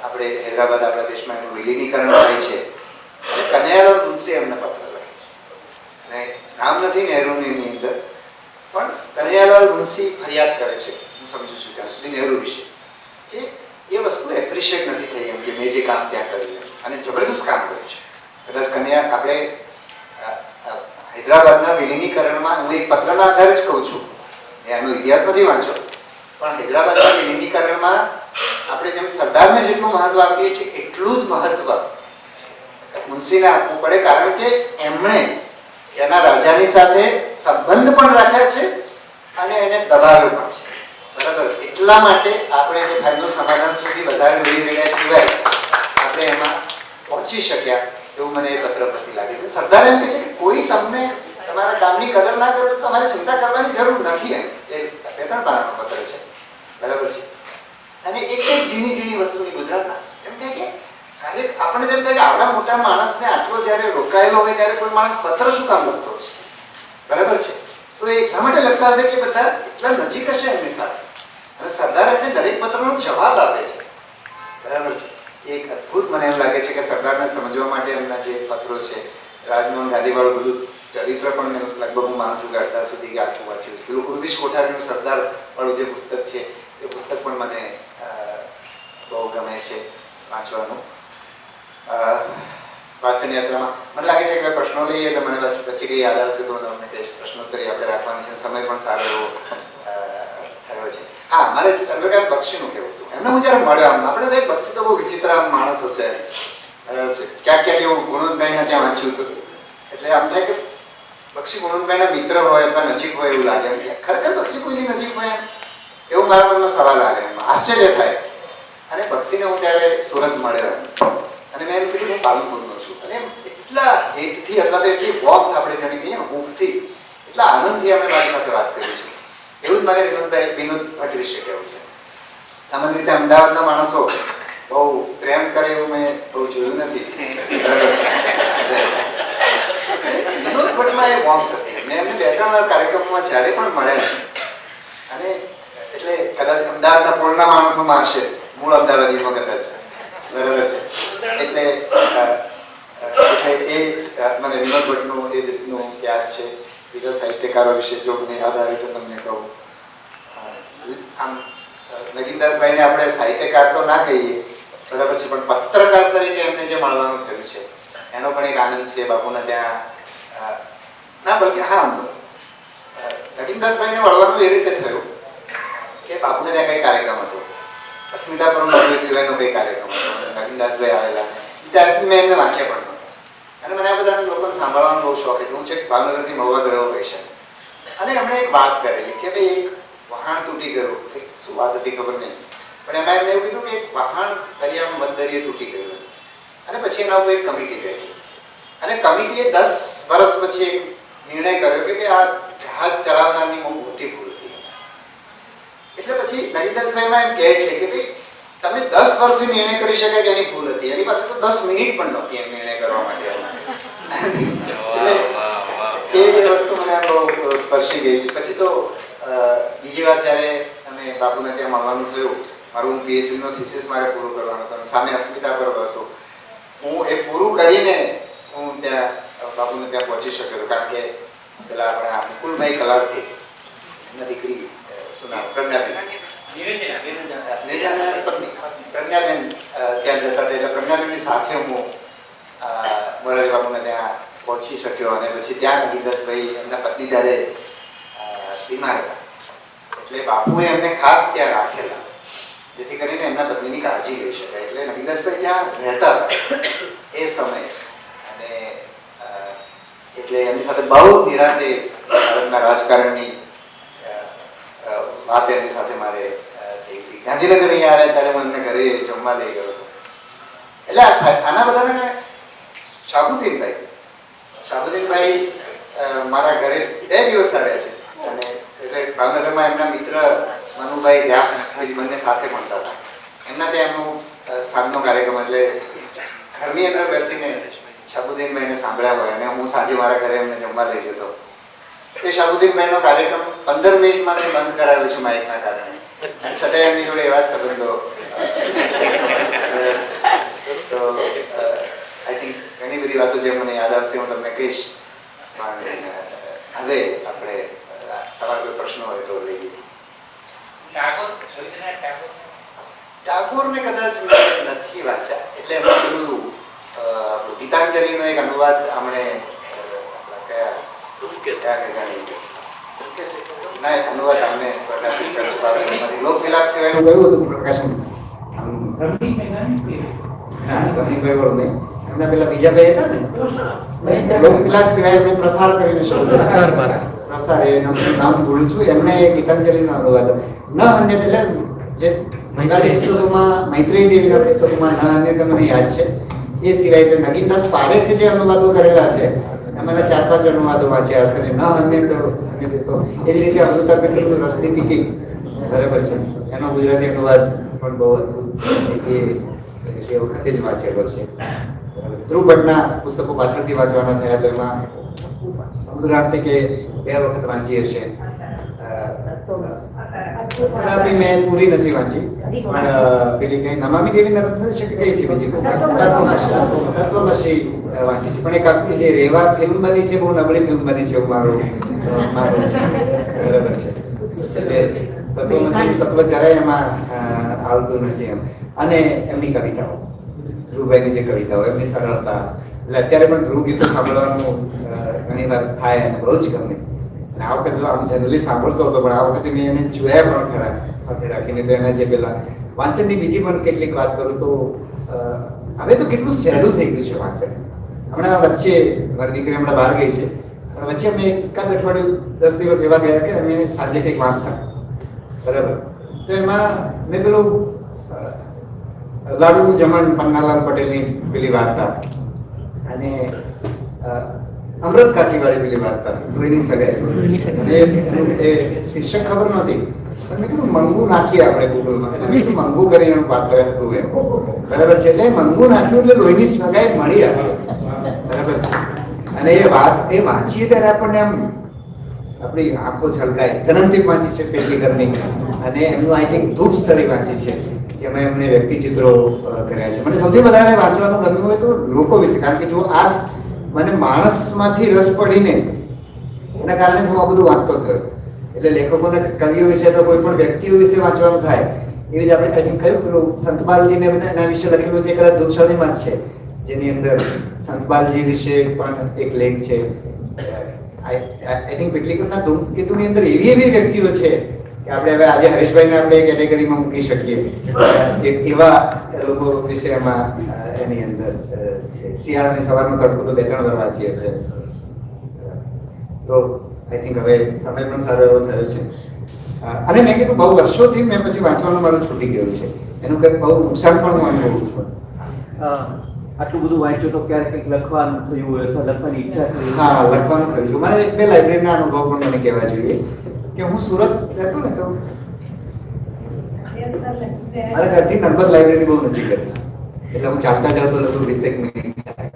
આપણે હૈદરાબાદ આપણા દેશમાં એનું વિલીનીકરણ થાય છે અને કનૈયાલાલ મુનશી એમને પત્ર લખે છે. અને નામ નથી નહેરુની અંદર, પણ કનૈયાલાલ મુનશી ફરિયાદ કરે છે, હું સમજુ છું ત્યાં સુધી નહેરુ વિશે, કે એ વસ્તુ એપ્રિશિએટ નથી થઈ એમ કે મેં જે કામ ત્યાં કર્યું અને જબરદસ્ત કામ કર્યું છે. કદાચ કનૈયા આપણે હૈદરાબાદના વિલીનીકરણમાં હું એક પત્રના આધારે જ કહું છું, એનો ઇતિહાસ નથી વાંચ્યો, પણ હૈદરાબાદના વિલીનીકરણમાં આપણે જેમ સરદારને જેટલું મહત્વ આપીએ છીએ એટલું જ મહત્વ મુનશીને આપવું પડે, કારણ કે એમણે એના રાજાની સાથે સંબંધ પણ રાખ્યા છે અને એને દબાવ્યો પણ છે, બરાબર. એટલા માટે આપણે જે ફાઇનલ સમાધાન સુધી વધારે લઈ રહ્યા સિવાય આપણે એમાં પહોંચી શક્યા એવું મને એ પત્ર પરથી લાગે છે. સરદાર એમ કહે છે કે કોઈ તમને તમારા કામની કદર ના કરે તો તમારે ચિંતા કરવાની જરૂર નથી. એમ એ 2-3 પાનાનો પત્ર છે, બરાબર છે. અને એક ઝીણી ઝીણી વસ્તુની ગુજરાતના એમ કહે કે આપણને તેમ થાય કે આવડા મોટા માણસને આટલો જ્યારે રોકાયેલો હોય ત્યારે કોઈ માણસ પત્ર શું કામ લખતો હશે, બરાબર છે. તો એ એટલા માટે લખતા હશે કે બધા એટલા નજીક હશે એમની સાથે અને સરદાર એમને દરેક પત્રનો જવાબ આપે છે, બરાબર છે. એક અદ્ભુત મને એમ લાગે છે કે સરદારને સમજવા માટે એમના જે પત્રો છે, રાજમોહન ગાંધીવાળું બધું ચરિત્ર પણ મેં લગભગ હું માનું છું કે અડધા સુધી આખું વાંચ્યું છે. પેલું ઉર્વિશ કોઠારીનું સરદાર વાળું જે પુસ્તક છે એ પુસ્તક પણ મને બહુ ગમે છે વાંચવાનું. વાંચન યાત્રામાં મને લાગે છે કે પ્રશ્નો લઈએ એટલે મને પછી કંઈ યાદ આવશે તો અમને પ્રશ્નોત્તરી આપણે રાખવાની છે. સમય પણ સારો એવો થયો છે. હા, મારે ચંદ્રકાંત બક્ષીનું કહેવું હતું. એમને હું જ્યારે મળ્યો આમ આપણે તો બક્ષી તો બહુ વિચિત્ર માણસ હશે, બરાબર છે. ક્યાંક એવું ગુણવંતભાઈના ત્યાં વાંચ્યું હતું એટલે આમ થાય કે બક્ષી ગુણવંતભાઈના મિત્ર હોય અથવા નજીક હોય એવું લાગે. એમ ખરેખર બક્ષી કોઈની નજીક હોય એવું મારા મનમાં સવાલ આવે, એમ આશ્ચર્ય થાય. અને બક્ષીને હું ત્યારે સુરત મળ્યો અને મેં એમ કીધું હું પાલનપુરનો છું. અને એટલા હેતથી અથવા તો એટલી વોર્મ આપણે જેને કહીએ ને હૂંફથી, એટલા આનંદથી અમે મારી સાથે વાત કરી છે. એવું જ મારે વિનોદ ભટ્ટ વિશે કહેવું છે. સામાન્ય રીતે અમદાવાદના માણસો બહુ પ્રેમ કરે એવું મેં બહુ જોયું નથી, બરાબર છે. વિનોદ ભટ્ટમાં એ વોર્મ હતી. મેં એમને 2-3 કાર્યક્રમોમાં જ્યારે પણ મળ્યા છે, અને એટલે કદાચ અમદાવાદના પૂર્ણના માણસોમાં હશે, મૂળ અમદાવાદીમાં કદાચ, બરાબર છે. એટલે એ મને વિનોદ ભટ્ટનું એ જ રીતનું યાદ છે. બીજા સાહિત્યકારો વિશે જો મને યાદ આવે તો તમને કહું. આમ નગીનદાસભાઈને આપણે સાહિત્યકાર તો ના કહીએ, બરાબર છે, પણ પત્રકાર તરીકે એમને જે મળવાનું થયું છે એનો પણ એક આનંદ છે. બાપુના ત્યાં ના, બલકે હા, નગીનદાસભાઈને મળવાનું એ રીતે થયું કે બાપુને ત્યાં કંઈ કાર્યક્રમ હતો, અસ્મિતા પરમ સિવાયનો કંઈ કાર્યક્રમ હતો, નગીનદાસભાઈ આવેલા. ત્યાં સુધી મેં એમને વાંચ્યા પણ નહોતા. અને મને આ બધા લોકોને સાંભળવાનો બહુ શોખ. એટલે હું છે ભાવનગરથી મહુવા ગયો હોય છે, અને એમણે એક વાત કરેલી કે ભાઈ એક વહાણ તૂટી ગયું. એક શું વાત હતી ખબર નહીં, પણ એમાં એમને એવું કીધું કે એક વહાણ દરિયામાં બંદરીએ તૂટી ગયું. અને પછી એના ઉપર એક કમિટી બેઠી, અને કમિટીએ 10 વર્ષ પછી એક નિર્ણય કર્યો કે ભાઈ આ જહાજ ચલાવનારની બહુ મોટી ભૂલ હતી. એટલે પછી નગીનદાસભાઈમાં એમ કહે છે કે ભાઈ તમે 10 વર્ષે નિર્ણય કરી શકાય કે એની ભૂલ હતી, એની પાસે તો 10 મિનિટ પણ નહોતી એમ નિર્ણય કરવા માટે. એ વસ્તુ મને બહુ સ્પર્શી ગઈ હતી. પછી તો બીજી વાર જ્યારે અમે બાપુને ત્યાં મળવાનું થયું, મારું પીએચડીનો થીસીસ મારે પૂરું કરવાનું હતું, સામે અસ્મિતા પર હતું. હું એ પૂરું કરીને હું ત્યાં બાપુને ત્યાં પહોંચી શક્યો હતો, કારણ કે પેલા આપણા મુકુલભાઈ કલાવતી, એમના દીકરી શું નામ, પ્રજ્ઞાબેન, પત્ની પ્રજ્ઞાબેન ત્યાં જતા હતા. એટલે પ્રજ્ઞાબેનની સાથે હું મોરારી બાપુને ત્યાં પહોંચી શક્યો. અને પછી ત્યાં નગીનદાસભાઈ એમના પત્ની ત્યારે બીમાર હતા, એટલે બાપુએ એમને ખાસ ત્યાં રાખેલા જેથી કરીને એમના પત્નીની કાળજી લઈ શકાય. એટલે નગીનદાસભાઈ ત્યાં રહેતા હતા એ સમયે. અને એટલે એમની સાથે બહુ નિરાંતે ભારતના રાજકારણની વાત એમની સાથે મારે થઈ હતી. ગાંધીનગર અહીંયા આવ્યા ત્યારે હું એમને ઘરે જમવા લઈ ગયો હતો. એટલે આના બધાને કારણે શાહબુદ્દીનભાઈ મારા ઘરે 2 દિવસ આવ્યા છે. અને એટલે ભાવનગરમાં એમના મિત્ર મનુભાઈ વ્યાસ બંને સાથે ભણતા હતા. એમના ત્યાં એમનું સાંજનો કાર્યક્રમ, એટલે ઘરની અંદર બેસીને શાહબુદ્દીનભાઈને સાંભળ્યા હોય, અને હું સાંજે મારા ઘરે એમને જમવા લઈ જતો. એ શાહબુદ્દીનભાઈનો કાર્યક્રમ 15 મિનિટમાં મેં બંધ કરાવ્યો છે માઇકના કારણે, અને છતાં એમની જોડે એવા જ સંબંધો. તો આઈ થિંક ઘણી બધી વાતો જે મને યાદ આવશે હું તમને કહીશ. પણ હવે આપણે તમારા કોઈ પ્રશ્નો હોય તો લઈએ. ટાગોરને કદાચ મેં નથી વાંચ્યા, એટલે એમાં પેલું ગીતાંજલિનો એક અનુવાદ આપણે અનુવાદ અમને પ્રકાશિત કર્યું. લોકવિલાપ સિવાયનું કયું હતું પ્રકાશન? ના, રમણીકભાઈ વાળું નહીં. એમના પેલા બીજા ભાઈ હતા ને, લોકવિલાપ સિવાય એમને પ્રસાર કરીને શરૂ પ્રસાર, એનું નામ ભૂલું છું. એમને ગીતાંજલિનો અનુવાદ ન અન્ય એટલે જે બંગાળી પુસ્તકોમાં, મૈત્રેયી દેવીના પુસ્તકોમાં ન અન્ય તમને યાદ છે. એ સિવાય એટલે નગીનદાસ પારેખે જે અનુવાદો કરેલા છે એમાંના 4-5 અનુવાદો વાંચ્યા હશે. ન અન્ય તો એ જ રીતે અમૃતાબેનનું રસની ટિકિટ, બરાબર છે, એનો ગુજરાતી અનુવાદ પણ બહુ અદભુત એ વખતે જ વાંચેલો છે. ધ્રુવ ભટ્ટના પુસ્તકો પાછળથી વાંચવાના થયા, તો એમાં સમુદ્રાંતે કે 2 વખત વાંચી હશે. આપણી મેં પૂરી નથી વાંચી, પણ પેલી કઈ નમામી દેવી નર્મદા છે કે કઈ છે બીજી તત્વમસી વાંચી છે. પણ એક આખી જે રેવા ફિલ્મ બની છે, બહુ નબળી ફિલ્મ બની છે મારું, બરાબર છે. એટલે તત્વમસી તત્વ જરાય એમાં આવતું નથી એમ. અને એમની કવિતાઓ, ધ્રુવભાઈની જે કવિતાઓ, એમની સરળતા, એટલે અત્યારે પણ ધ્રુવ ગીતો સાંભળવાનું ઘણી વાર થાય અને બહુ જ ગમે. આ વખતે તો આમ જનરલી સાંભળતો હતો, પણ આ વખતે મેં એને જોયા પણ ખરા સાથે રાખીને. તો એના જે પેલા વાંચનની બીજી પણ કેટલીક વાત કરું તો હવે તો કેટલું સહેલું થઈ ગયું છે વાંચન. હમણાં વચ્ચે મારી દીકરી હમણાં બહાર ગઈ છે, પણ વચ્ચે અમે એકાદ અઠવાડિયું 10 દિવસ એવા ગયા કે અમે સાંજે કંઈક વાંચતા, બરાબર. તો એમાં મેં પેલું લાડુનું જમણ પન્નાલાલ પટેલની પેલી વાર્તા અને અમૃત કાકીવાળી પેલી વાર્તા લોહીની સગાઈ, અને એ શીર્ષક ખબર નહોતી પણ મેં કીધું મંગુ નાખીએ આપણે ગૂગલમાં, એટલે મેં કીધું મંગુ કરીને એનું પાત્ર હતું એમ, બરાબર છે. એટલે મંગુ નાખ્યું એટલે લોહીની સગાઈ મળી આવે, બરાબર છે. અને એ વાત એ વાંચીએ ત્યારે આપણને આમ આપણી આંખો છલકાય. જન્મટીપ વાંચી છે પેટલીકરની, અને એમનું આઈ થિંક ધૂપ સ્થળી વાંચી છે જેમાં એમને વ્યક્તિચિત્રો કર્યા છે. મને સૌથી વધારે વાંચવાનું ગમ્યું હોય તો લોકો વિશે, કારણ કે જો આજ મને માણસમાંથી રસ પડીને એના કારણે હું આ બધું વાંચતો થયો. એટલે લેખકોને કવિઓ વિશે તો કોઈ પણ વ્યક્તિઓ વિશે વાંચવાનું થાય. એવી જ આપણે આઈ થિંક કહ્યું પેલું સંતપાલજીને એના વિશે લખેલું છે, કદાચ ધૂપસ્થળીમાં જ છે, જેની અંદર સંતપાલજી વિશે પણ એક લેખ છે. આઈ થિંક પેટલીકરના ધૂમકેતુની અંદર એવી વ્યક્તિઓ છે કે આપણે હવે આજે હરીશભાઈને આપણે કેટેગરીમાં મૂકી શકીએ એવા લોકો વિશે એમાં એની અંદર છે. શિયાળાની સવારનો તડકો તો 2-3 વાર વાંચીએ છે. તો આઈ થિંક હવે સમય પણ સારો એવો થયો છે. અને મેં કીધું બહુ વર્ષોથી મેં પછી વાંચવાનું મારું છૂટી ગયું છે, એનું કંઈક બહુ નુકસાન પણ હું અનુભવું છું. આટલું બધું વાંચ્યું તો ક્યારેક કંઈક લખવાનું થયું હોય અથવા લખવાની ઈચ્છા થઈ? હા, લખવાનું થયું છે. મારે 1-2 લાઇબ્રેરીના અનુભવ પણ મને કહેવા જોઈએ કે હું સુરત રહેતો ને તો મારા ઘરથી નર્મદ લાઇબ્રેરી બહુ નજીક હતી, એટલે હું ચાલતા જાઉં તો લગભગ 20 મિનિટ થાય,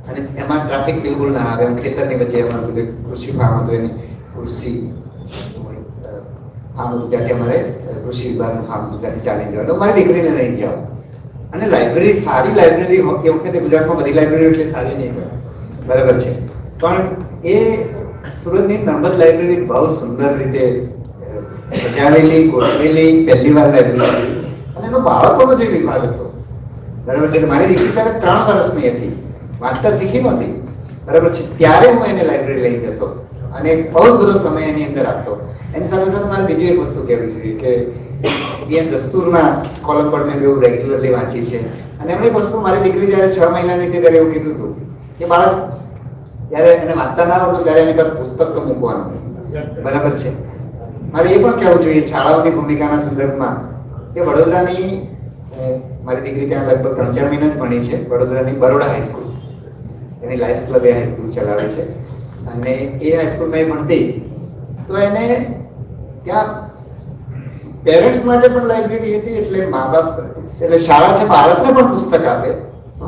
અને એમાં ટ્રાફિક બિલકુલ ના આવે. હું ખેતરની વચ્ચે એમાં કૃષિ ફાર્મ હતું, એની કૃષિ ફાર્મ હતું, ત્યાંથી અમારે કૃષિ વિભાગનું ફાર્મ હતું, ત્યાંથી ચાલી જવાનું. મારી દીકરીને લઈ જાઉં. અને લાઇબ્રેરી, સારી લાઇબ્રેરી એ વખતે ગુજરાતમાં બધી લાઇબ્રેરી એટલી સારી નહીં હોય, બરાબર છે, પણ એ સુરતની નર્મદ લાઇબ્રેરી બહુ સુંદર રીતે સજાવેલી, ગોઠવેલી પહેલી વાર લાઇબ્રેરી, અને એનો બાળકોનો જે વિભાગ હતો, બરાબર છે. મારી દીકરી ત્યારે 3 વર્ષની હતી, વાંચતા શીખી નહોતી, બરાબર છે. ત્યારે હું એને લાઇબ્રેરી લઈ જતો અને બહુ જ બધો સમય એની અંદર આપતો. એની સાથે સાથે મારે બીજી એક વસ્તુ કહેવી જોઈએ કે બીએમ દસ્તુરના કોલમ પણ મેં બહુ રેગ્યુલરલી વાંચી છે. અને એમણે એક વસ્તુ, મારી દીકરી જ્યારે 6 મહિનાની હતી ત્યારે એવું કીધું હતું કે બાળક જ્યારે એને વાંચતા ના આવડતું ત્યારે એની પાસે પુસ્તક તો મૂકવાનું, બરાબર છે. મારે એ પણ કહેવું જોઈએ શાળાઓની ભૂમિકાના સંદર્ભમાં કે વડોદરાની, મારી દીકરી ત્યાં લગભગ 3-4 મહિના જ ભણી છે, વડોદરાની બરોડા હાઈસ્કૂલ, એની લાયન્સ ક્લબ એ હાઈસ્કૂલ ચલાવે છે, અને એ હાઈસ્કૂલમાં એ ભણતી તો એને ત્યાં પેરેન્ટ્સ માટે પણ લાઇબ્રેરી હતી. એટલે મા બાપ, એટલે શાળા છે બાળકને પણ પુસ્તક આપે,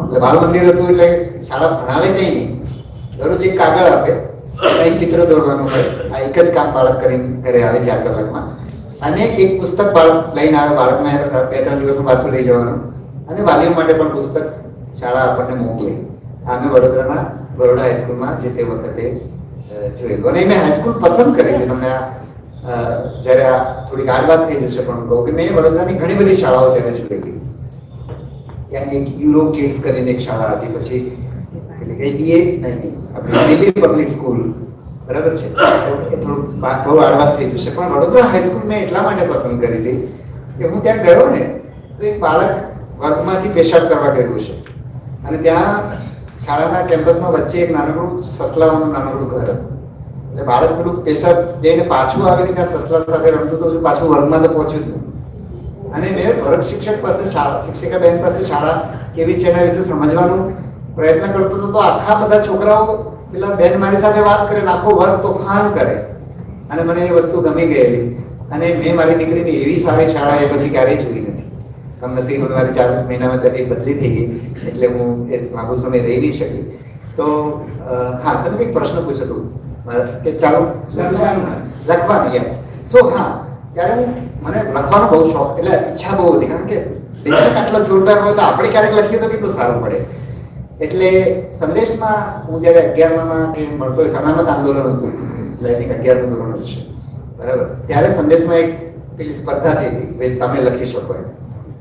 એટલે બાળ મંદિર હતું, એટલે શાળા ભણાવે કંઈ નહીં, દરરોજ એક કાગળ આપે, એક ચિત્ર દોરવાનું હોય, આ એક જ કામ બાળક કરીને ઘરે આવે 4 કલાકમાં, અને એક પુસ્તક બાળક લઈને આવે, બાળકને 2-3 દિવસમાં પાછું લઈ જવાનું, અને વાલીઓ માટે પણ પુસ્તક શાળા આપણને મોકલે. આ મેં વડોદરાના બરોડા હાઈસ્કૂલમાં જે તે વખતે જોયેલું. અને મેં હાઈસ્કૂલ પસંદ કરી હતી. તમને જ્યારે આ થોડીક આડ વાત થઈ જશે પણ કહું કે મેં વડોદરાની ઘણી બધી શાળાઓ ત્યારે જોયેલી. ત્યાં એક યુરો કિડ્સ કરીને એક શાળા હતી, પછી દિલ્હી પબ્લિક સ્કૂલ, બરાબર છે. એ થોડું બહુ આડ વાત થઈ જશે, પણ વડોદરા હાઈસ્કૂલ મેં એટલા માટે પસંદ કરી હતી કે હું ત્યાં ગયો ને તો એક બાળક વર્ગમાંથી પેશાબ કરવા ગયું છે, અને ત્યાં શાળાના કેમ્પસમાં વચ્ચે એક નાનકડું સસલાઓનું નાનકડું ઘર હતું. એટલે બાળક પેલું પેશાબ જઈને પાછું આવીને ત્યાં સસલા સાથે રમતું તો પાછું વર્ગમાં તો પહોંચ્યું જ નહીં. અને મેં વર્ગ શિક્ષક પાસે, શાળા શિક્ષિકા બેન પાસે શાળા કેવી છે એના વિશે સમજવાનો પ્રયત્ન કરતો હતો, તો આખા બધા છોકરાઓ પેલા બેન મારી સાથે વાત કરે, આખો વર્ગ તોફાન કરે, અને મને એ વસ્તુ ગમી ગયેલી. અને મેં મારી દીકરીની એવી સારી શાળા એ પછી ક્યારેય જોઈ નથી. કમનસીબ મારી 4 મહિનામાં ત્યાંથી બદલી થઈ ગઈ, એટલે હું એ લાંબુ સમય રહી નહીં શકી. તો હા, તમે કંઈક પ્રશ્ન પૂછ્યો હતો કે ચાલો લખવાનું, યસ. સો હા, ત્યારે મને લખવાનો બહુ શોખ, એટલે ઈચ્છા બહુ હતી, કારણ કે લેખક આટલો જોરદાર હોય તો આપણે ક્યારેક લખીએ તો કેટલું સારું પડે. એટલે સંદેશમાં હું જ્યારે 11માં મળતો હોય, સલામત આંદોલન હતું, એટલે 11મું ધોરણ હતું છે, બરાબર, ત્યારે સંદેશમાં એક પેલી સ્પર્ધા થઈ હતી, તમે લખી શકો એમ.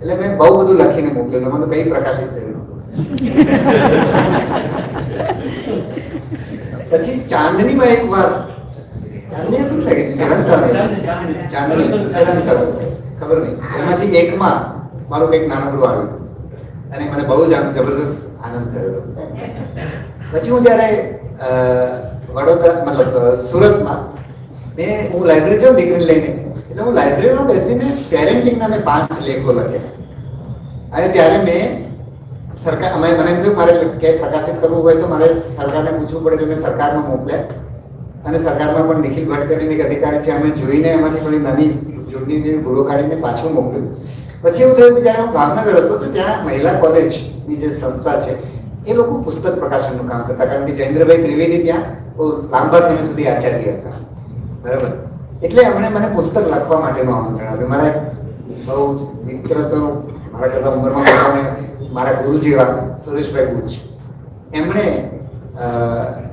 એટલે મેં બહુ બધું લખીને મોકલેલું, મને કઈ પ્રકાશિત થયું. પછી ચાંદનીમાં એક વાર, ચાંદની હતું ને ચાંદની ખબર નહીં, એમાંથી એકમાં મારું કંઈક નાનકડું આવ્યું હતું, અને મને બહુ જ જબરદસ્ત આનંદ થયો હતો. પછી હું જ્યારે વડોદરા, મતલબ સુરતમાં, હું લાઇબ્રેરી જાઉં દીકરીને લઈને, એટલે હું લાઇબ્રેરીમાં બેસીને પેરેન્ટિંગના મેં 5 લેખો લખ્યા. અને ત્યારે મેં સરકાર મને એમ થયું મારે ક્યાંય પ્રકાશિત કરવું હોય તો મારે સરકારને પૂછવું પડે, એટલે મેં સરકારમાં મોકલ્યા. અને સરકારમાં પણ નિખિલ ભટ્ટ કરીને એક અધિકારી છે, એમણે જોઈને એમાંથી થોડી નાની જોડણીની ભૂલો કાઢીને પાછું મોકલ્યું. પછી એવું થયું કે જ્યારે હું ભાવનગર હતો તો ત્યાં મહિલા કોલેજની જે સંસ્થા છે એ લોકો પુસ્તક પ્રકાશનનું કામ કરતા, કારણ કે જયેન્દ્રભાઈ ત્રિવેદી ત્યાં બહુ લાંબા સમય સુધી આચાર્ય હતા, બરાબર. એટલે એમણે મને પુસ્તક લખવા માટેનું આમંત્રણ આપ્યું. મારા બહુ મિત્ર તો મારા કરતા ઉંમરમાં મોટા મારા ગુરુ જેવા સુરેશભાઈ બુચ, એમણે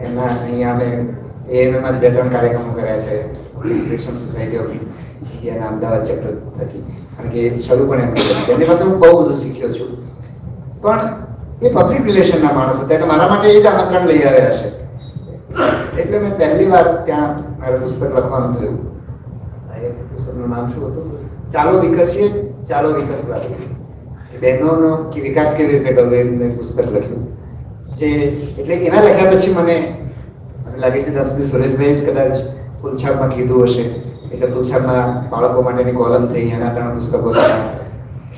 એમના અહીંયા અમે એએમએમાં 2-3 કાર્યક્રમો કર્યા છે, લિટરેચર સોસાયટી ઓફ ઇન્ડિયાના અમદાવાદ ચેપ્ટર થકી, કારણ કે શરૂ પણ એમણે કર્યું. એમની પાસે હું બહુ બધું શીખ્યો છું. પણ એ પબ્લિક રિલેશનના માણસ હતા એટલે મારા માટે એ જ આમંત્રણ લઈ આવ્યા છે. એટલે મેં પહેલી વાર ત્યાં મારે પુસ્તક લખવાનું થયું. એ પુસ્તકનું નામ શું હતું? ચાલો વિકસીએ, ચાલો વિકસવા દઈએ. બહેનોનો વિકાસ કેવી રીતે કરવો એ રીતે પુસ્તક લખ્યું. જે એટલે એના લખ્યા પછી મને લાગે છે ત્યાં સુધી સુરેશભાઈ જ કદાચ ફૂલછાપમાં કીધું હશે. એટલે ફૂલછાપમાં બાળકો માટેની કોલમ થઈ, એના 3 પુસ્તકો થયા.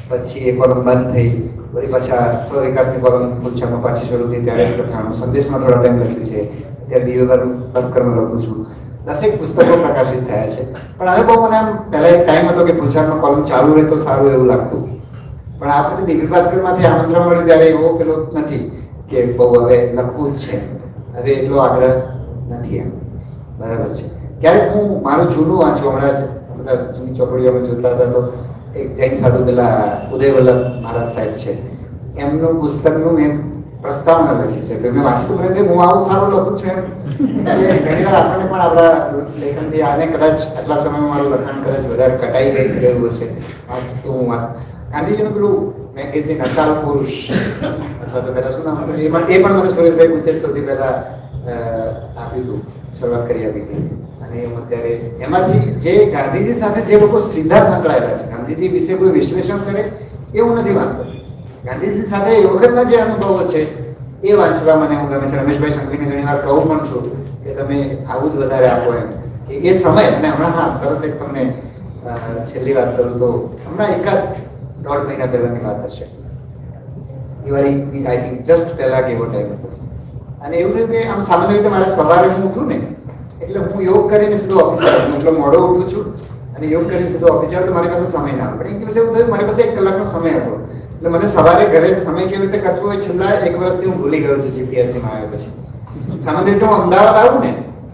પછી એ કોલમ બંધ થઈ, વળી પાછા સ્વ વિકાસની કોલમ ફૂલછાપમાં પાછી શરૂ થઈ, ત્યારે લખાણું સંદેશમાં થોડા ટાઈમ લખ્યું છે. અત્યારે દિવ્યભાઈ ભાસ્કરમાં લખું છું. 10 પુસ્તકો પ્રકાશિત થયા છે. પણ હવે બહુ મને આમ પહેલા એક ટાઈમ હતો કે ફૂલછાપમાં કોલમ ચાલુ રહે તો સારું એવું લાગતું. પણ આ વખતે દિવ્ય ભાસ્કરમાંથી આમંત્રણ મળ્યું ત્યારે એવો પેલો નથી કે બહુ હવે લખવું જ છે, હવે એટલો આગ્રહ નથી એમ, બરાબર છે. ક્યારેક હું મારું જૂનું વાંચું, હમણાં જ બધા જૂની ચોપડીઓ અમે જોતા હતા તો એક જૈન સાધુ પેલા ઉદય વલ્લભ મહારાજ સાહેબ છે, એમનું પુસ્તકનું મેં પ્રસ્તાવના લખી છે. તો મેં વાંચ્યું મને હું આવું સારું લખું છું એમ. ઘણી વાર આપણને પણ આપણા લેખનથી આને કદાચ આટલા સમયમાં મારું લખાણ કદાચ વધારે કટાઈ ગયું હશે વાંચતું હું ગાંધીજીનું પેલું મેગેઝિન અકાલ પુરુષ અથવા તો પેલા શું નામ હતું એ પણ મને સુરેશભાઈ પૂછે સૌથી પહેલા આપ્યું હતું, શરૂઆત કરી આપી હતી. અને અત્યારે એમાંથી જે ગાંધીજી સાથે જે લોકો સીધા સંકળાયેલા છે, ગાંધીજી વિશે કોઈ વિશ્લેષણ કરે એવું નથી વાંચતો. ગાંધીજી સાથે એ વખતના જે અનુભવો છે એ વાંચવા મને હું ગમે છે. રમેશભાઈ સંઘવીને ઘણી વાર કહું પણ છું કે તમે આવું જ વધારે આપો એમ, કે એ સમય. અને હમણાં હા સરસ એક તમને છેલ્લી વાત કરું તો હમણાં 1.5 મહિના પહેલાની વાત હશે, દિવાળી આઈ થિંક જસ્ટ પહેલા કે એવો ટાઈમ હતો. અને એવું થયું કે આમ સામાન્ય રીતે મારે સવારે હું ઉઠું ને એટલે હું યોગ કરીને સીધો ઓફિસ જાઉં, મતલબ મોડો ઉઠું છું અને યોગ કરીને સીધો ઓફિસ જાઉં તો મારી પાસે સમય ના પડે. એક દિવસે એવું થયું મારી પાસે 1 કલાકનો સમય હતો, એટલે મને સવારે ઘરે સમય કેવી રીતે કરવો હોય છેલ્લા 1 વર્ષથી હું ભૂલી ગયો છું જીપીએસસીમાં આવ્યા પછી. સામાન્ય રીતે હું અમદાવાદ આવું ને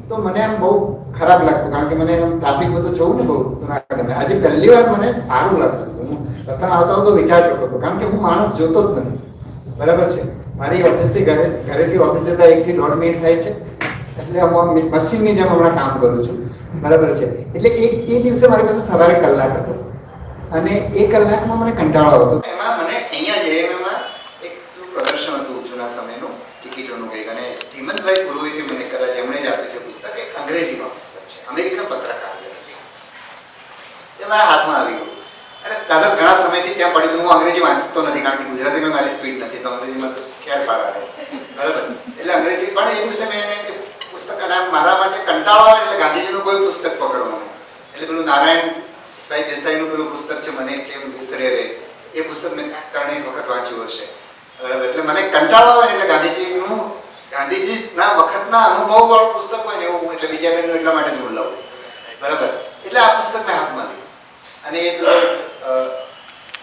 તો મને આમ બહુ ખરાબ લાગતું, કારણ કે મને ટ્રાફિક બધું જોઉં ને બહુ તો ના ગમે. આજે પહેલી વાર મને સારું લાગતું. હું રસ્તામાં આવતા હોતો વિચાર કરતો હતો, કારણ કે હું માણસ જોતો જ નથી, બરાબર છે. મારી ઓફિસથી ઘરેથી ઓફિસ જતા 1 થી 1.5 મિનિટ થાય છે, એટલે હું મશીનની જેમ હમણાં કામ કરું છું, બરાબર છે. એટલે એ દિવસે મારી પાસે સવારે કલાક હતો અને એ કલાકમાં મને કંટાળો આવતો. એમાં મને અહીંયા જ એમાં એક પ્રદર્શન હતું જૂના સમયનું ટિકિટોનું કંઈક, અને હિમંતભાઈ પુરોહિતે મને કદાચ એમણે જ આપ્યું છે પુસ્તક, એક અંગ્રેજીમાં પુસ્તક છે, અમેરિકન પત્રકાર એ મારા હાથમાં આવી ગયું. અરે દાદા ઘણા સમયથી ત્યાં પડી હું અંગ્રેજી વાંચતો નથી, કારણ કે ગુજરાતીમાં મારી સ્પીડ નથી, તો અંગ્રેજીમાં તો ક્યારે પાર આવે, બરાબર. એટલે અંગ્રેજી પણ એ દિવસે મેં એને પુસ્તક, અને મારા માટે કંટાળો આવે એટલે ગાંધીજીનું કોઈ પુસ્તક પકડવાનું, એટલે પેલું નારાયણભાઈ દેસાઈનું પેલું પુસ્તક છે મને કેમ વિસરે રે, એ પુસ્તક મેં 3 વખત વાંચ્યું હશે, બરાબર. એટલે મને કંટાળો આવે એટલે ગાંધીજીના વખતના અનુભવ વાળું પુસ્તક હોય ને એવું, એટલે બીજા બેનનું એટલા માટે જ હું લઉં, બરાબર. એટલે આ પુસ્તક મેં હાથમાં લીધું અને એ પેલો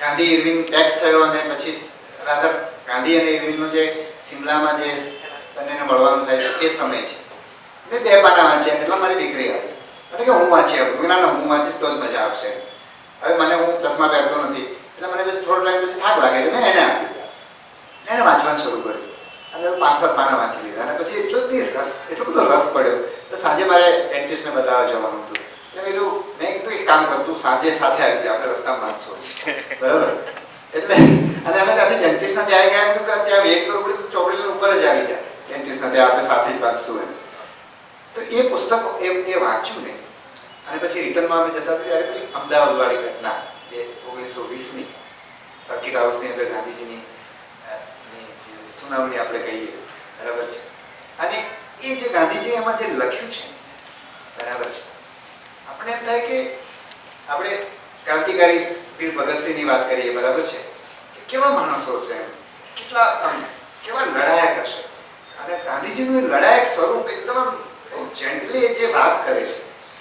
ગાંધી ઇરવિન પેક્ટ થયો અને પછી રાધર ગાંધી અને ઇરવિનનો જે સિમલામાં જે બંનેને મળવાનું થાય છે એ સમય છે. મેં 2 પાના વાંચ્યા એટલા મારી દીકરી આવી એટલે કે હું વાંચી આપું, ના હું વાંચીશ તો જ મજા આવશે. હવે મને હું ચશ્મા પહેરતો નથી એટલે મને પછી થોડો ટાઈમ પછી થાક લાગે એટલે મેં એને આપ્યું, એને વાંચવાનું શરૂ કર્યું અને 5-7 પાના વાંચી લીધા. અને પછી એટલો બધો રસ પડ્યો તો સાંજે મારે ડેન્ટિસ્ટને બતાવવા જવાનું હતું. મેં કીધું એક કામ કરતું, સાંજે સાથે આવી જાય, આપણે રસ્તામાં વાંચશું, બરાબર. એટલે અને અમે ત્યાંથી ડેન્ટિસ્ટના ત્યાં ગયા એમ કે ત્યાં વેઇટ કરવું પડે તો ચોકડીની ઉપર જ આવી જાય ડેન્ટિસ્ટના ત્યાં, આપણે સાથે જ વાંચશું એમ. તો એ પુસ્તક એ વાંચ્યું ને અને પછી રિટર્નમાં અમે જતા ત્યારે પેલી અમદાવાદવાળી ઘટના એ 1920ની સર્કિટ હાઉસની અંદર ગાંધીજીની સુનાવણી આપણે કહીએ, બરાબર છે. અને એ જે ગાંધીજી એમાં જે લખ્યું છે, બરાબર છે, આપણે એમ થાય કે આપણે ક્રાંતિકારી વીર ભગતસિંહની વાત કરીએ, બરાબર છે, કે કેવા માણસો છે એમ, કેટલા કેવા લડાયક હશે. અને ગાંધીજીનું એ લડાયક સ્વરૂપ એકદમ બહુ જેન્ટલી જે વાત કરે છે.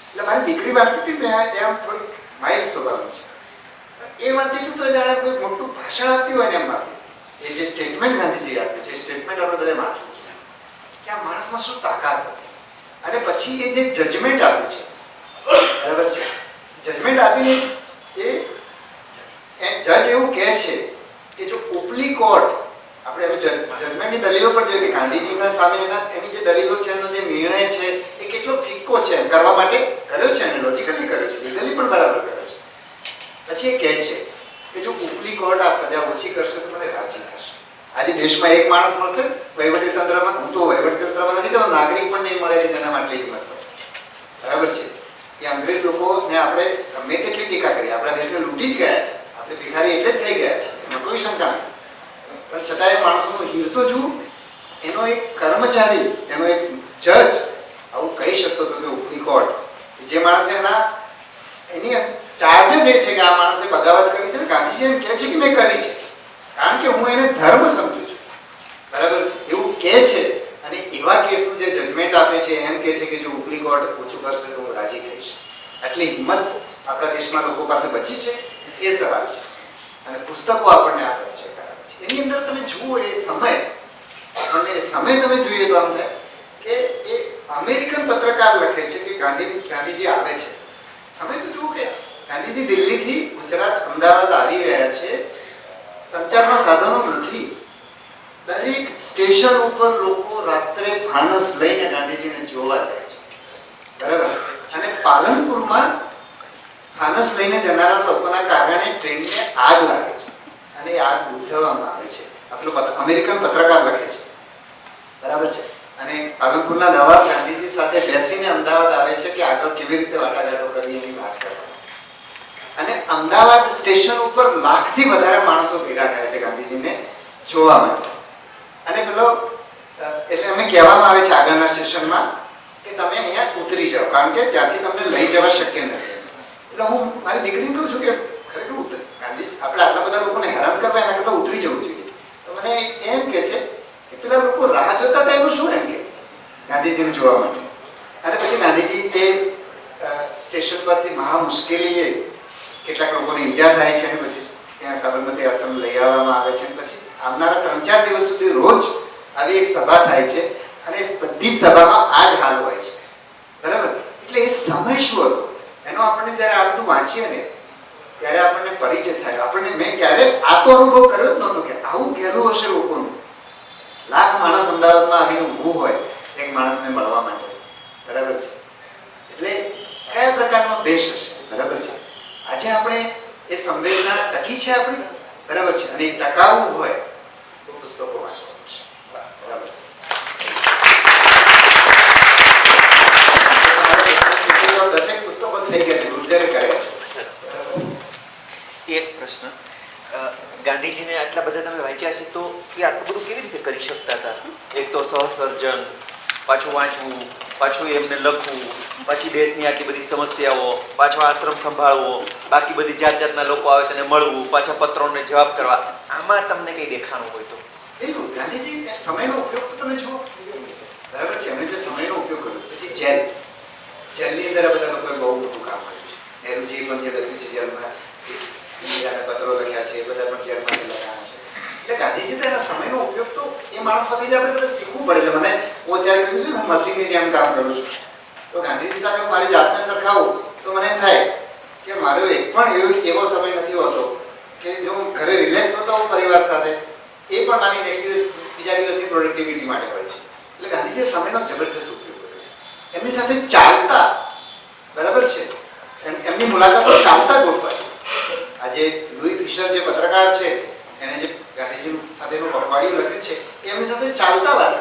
એટલે મારી દીકરી વાંચતી હતી ને એમ થોડીક માઇલ્ડ સ્વભાવની છે. એ વાંચતી હતી તો એ જાણે કોઈ મોટું ભાષણ આપતી હોય ને એમ વાંચતી. એ જે સ્ટેટમેન્ટ ગાંધીજી આપ્યું છે એ સ્ટેટમેન્ટ આપણે બધા વાંચવું છે કે આ માણસમાં શું તાકાત હતી. અને પછી એ જે જજમેન્ટ આપ્યું છે, બરાબર છે, જજમેન્ટ આપીને એ જજ એવું કહે છે કે જો ઉપલી કોર્ટ, આપણે હવે જજમેન્ટની દલીલો પર જોઈએ કે ગાંધીજીના સામે એની જે દલીલો છે, એનો જે નિર્ણય છે એ કેટલો ફિક્કો છે એમ કરવા માટે કર્યો છે, અને લોજિકલી કર્યો છે, લીગલી પણ બરાબર કર્યો છે. પછી એ કહે છે કે જો ઉપલી કોર્ટ આ સજા ઓછી કરશે તો મને રાજી થશે. આજે દેશમાં એક માણસ મળશે વહીવટી તંત્રમાં, હું તો વહીવટી તંત્રમાં નથી કહેતો, નાગરિક પણ નહીં મળે કે જેના માટે હિંમત હોય, બરાબર છે. એ અંગ્રેજ લોકોને આપણે ગમે તેટલી ટીકા કરી, આપણા દેશને લૂંટી જ ગયા છે, આપણે ભિખારી એટલે જ થઈ ગયા છે, એમાં કોઈ શંકા નથી. પણ છતાં એ માણસોનું હીર તો જુઓ, એનો એક કર્મચારી, એનો એક જજ આવું કહી શકતો હતો કે ઉપલી કોર્ટ, જે માણસે એની ચાર્જ જ એ છે કે આ માણસે બગાવત કરી છે, ગાંધીજી એમ કહે છે કે મેં કરી છે કારણ કે હું એને ધર્મ સમજુ છું, બરાબર છે, એવું કહે છે. અને એવા કેસનું જે જજમેન્ટ આપે છે એમ કહે છે કે જો ઉપલી કોર્ટ ઓછું કરશે તો હું રાજી થઈશ. આટલી હિંમત આપણા દેશમાં લોકો પાસે બચી છે, એ સવાલ છે. અને પુસ્તકો આપણને આ પરિચય કરાવે છે. એની અંદર તમે જુઓ એ સમય, આપણને એ સમય તમે જોઈએ તો આમ થાય કે એ અમેરિકન પત્રકાર લખે છે કે ગાંધીજી આવે છે. સમય તો જુઓ કે ગાંધીજી દિલ્હીથી ગુજરાત અમદાવાદ આવી રહ્યા છે, સંચારના સાધનો નથી, દરેક સ્ટેશન ઉપર લોકો રાત્રે ફાનસ લઈને ગાંધીજીને જોવા જાય છે, બરાબર. અને પાલનપુરમાં ફાનસ લઈને જનારા લોકોના કારણે ટ્રેનને આગ લાગે છે અને આગ બુઝાવવામાં આવે છે. આપણો અમેરિકન પત્રકાર લખે છે, બરાબર છે. અને પાલનપુરના નવાબ ગાંધીજી સાથે બેસીને અમદાવાદ આવે છે કે આગળ કેવી રીતે વાટાઘાટો કરવી એની વાત કરવા. અને અમદાવાદ સ્ટેશન ઉપર લાખથી વધારે માણસો ભેગા થયા છે ગાંધીજીને જોવા માટે. અને પેલો એટલે એમને કહેવામાં આવે છે આગળના સ્ટેશનમાં કે તમે અહીંયા ઉતરી જાઓ કારણ કે ત્યાંથી તમને લઈ જવા શક્ય નથી. એટલે હું મારી દીકરીને કહું છું કે ખરેખર ગાંધીજી આપણે આટલા બધા લોકોને હેરાન કરવા એના કરતાં ઉતરી જવું જોઈએ. તો મને એમ કહે છે કે પેલા લોકો રાહ જોતા હતા એનું શું, એમ કે ગાંધીજીને જોવા માટે. અને પછી ગાંધીજી એ સ્ટેશન પરથી મહા મુશ્કેલીએ કેટલાક લોકોને ઈજા થાય છે અને પછી ત્યાં સાબરમતી આશ્રમ લઈ આવવામાં આવે છે. પછી આવનારા 3-4 દિવસ સુધી રોજ આવી એક સભા થાય છે અને બધી સભામાં આ જ હાલ હોય છે, બરાબર. એટલે એ સમય શું હતો એનો આપણને જ્યારે આ બધું વાંચીએ ને ત્યારે આપણને પરિચય થાય. આપણને મેં ક્યારે આ તો અનુભવ કર્યો જ નહોતો કે આવું કહેલું હશે લોકોનું. લાખ માણસ અમદાવાદમાં આવીને ઊભું હોય એક માણસને મળવા માટે, બરાબર છે. એટલે કયા પ્રકારનો દેશ હશે, બરાબર છે. આજે આપણે એ સંવેદના ટકી છે આપણી, બરાબર છે. અને એ ટકાવવું હોય તો પુસ્તકો વાંચવા પડશે, બરાબર છે. દસેક પુસ્તકો થઈ ગયા છે, ગુર્જરે કર્યા છે. એક પ્રશ્ન, ગાંધીજીને આટલા બધા તમે વાંચ્યા છે તો એ આટલું બધું કેવી રીતે કરી શકતા હતા? એક તો સહસર્જન, પાછું વાંચવું, પાછું એમને લખવું, પછી દેશની આટલી બધી સમસ્યાઓ, પાછો આશ્રમ સંભાળવો, બાકી બધી જાત જાતના લોકો આવે તેને મળવું, પાછા પત્રોને જવાબ કરવા. આમાં તમને કંઈ દેખાણું હોય તો? બિલકુલ, ગાંધીજી સમયનો ઉપયોગ તો તમે જુઓ, બરાબર છે. એમણે જે સમયનો ઉપયોગ કર્યો. પછી જેલની અંદર આ બધા લોકોએ બહુ મોટું કામ કર્યું છે. નહેરુજીએ પણ જે લખ્યું છે જેલમાં, ઇન્દિરાને પત્રો લખ્યા છે, એ બધા પણ જેલમાંથી લખ્યા છે. એટલે ગાંધીજી તો એના સમયનો ઉપયોગ તો એ માણસમાંથી જ આપણે બધા શીખવું પડે છે. મને હું અત્યારે કહ્યું છું હું મશીનની જેમ કામ કરું છું, તો ગાંધીજી સાથે હું મારી જાતને સરખાવું તો મને એમ થાય કે મારો એક પણ એવો સમય નથી હોતો કે જો હું ઘરે રિલેક્સ થતો હોઉં પરિવાર સાથે, એ પણ મારી નેક્સ્ટ દિવસ બીજા દિવસની પ્રોડક્ટિવિટી માટે હોય છે. એટલે ગાંધીજીએ સમયનો જબરજસ્ત ઉપયોગ કર્યો છે. એમની સાથે ચાલતા, બરાબર છે, એમની મુલાકાતો ચાલતા ગોઠવાય. આજે લુઈ ફિશર જે પત્રકાર છે એણે જે ગાંધીજી સાથેનું પખવાડિયું લખ્યું છે એ એમની સાથે ચાલતા વાત,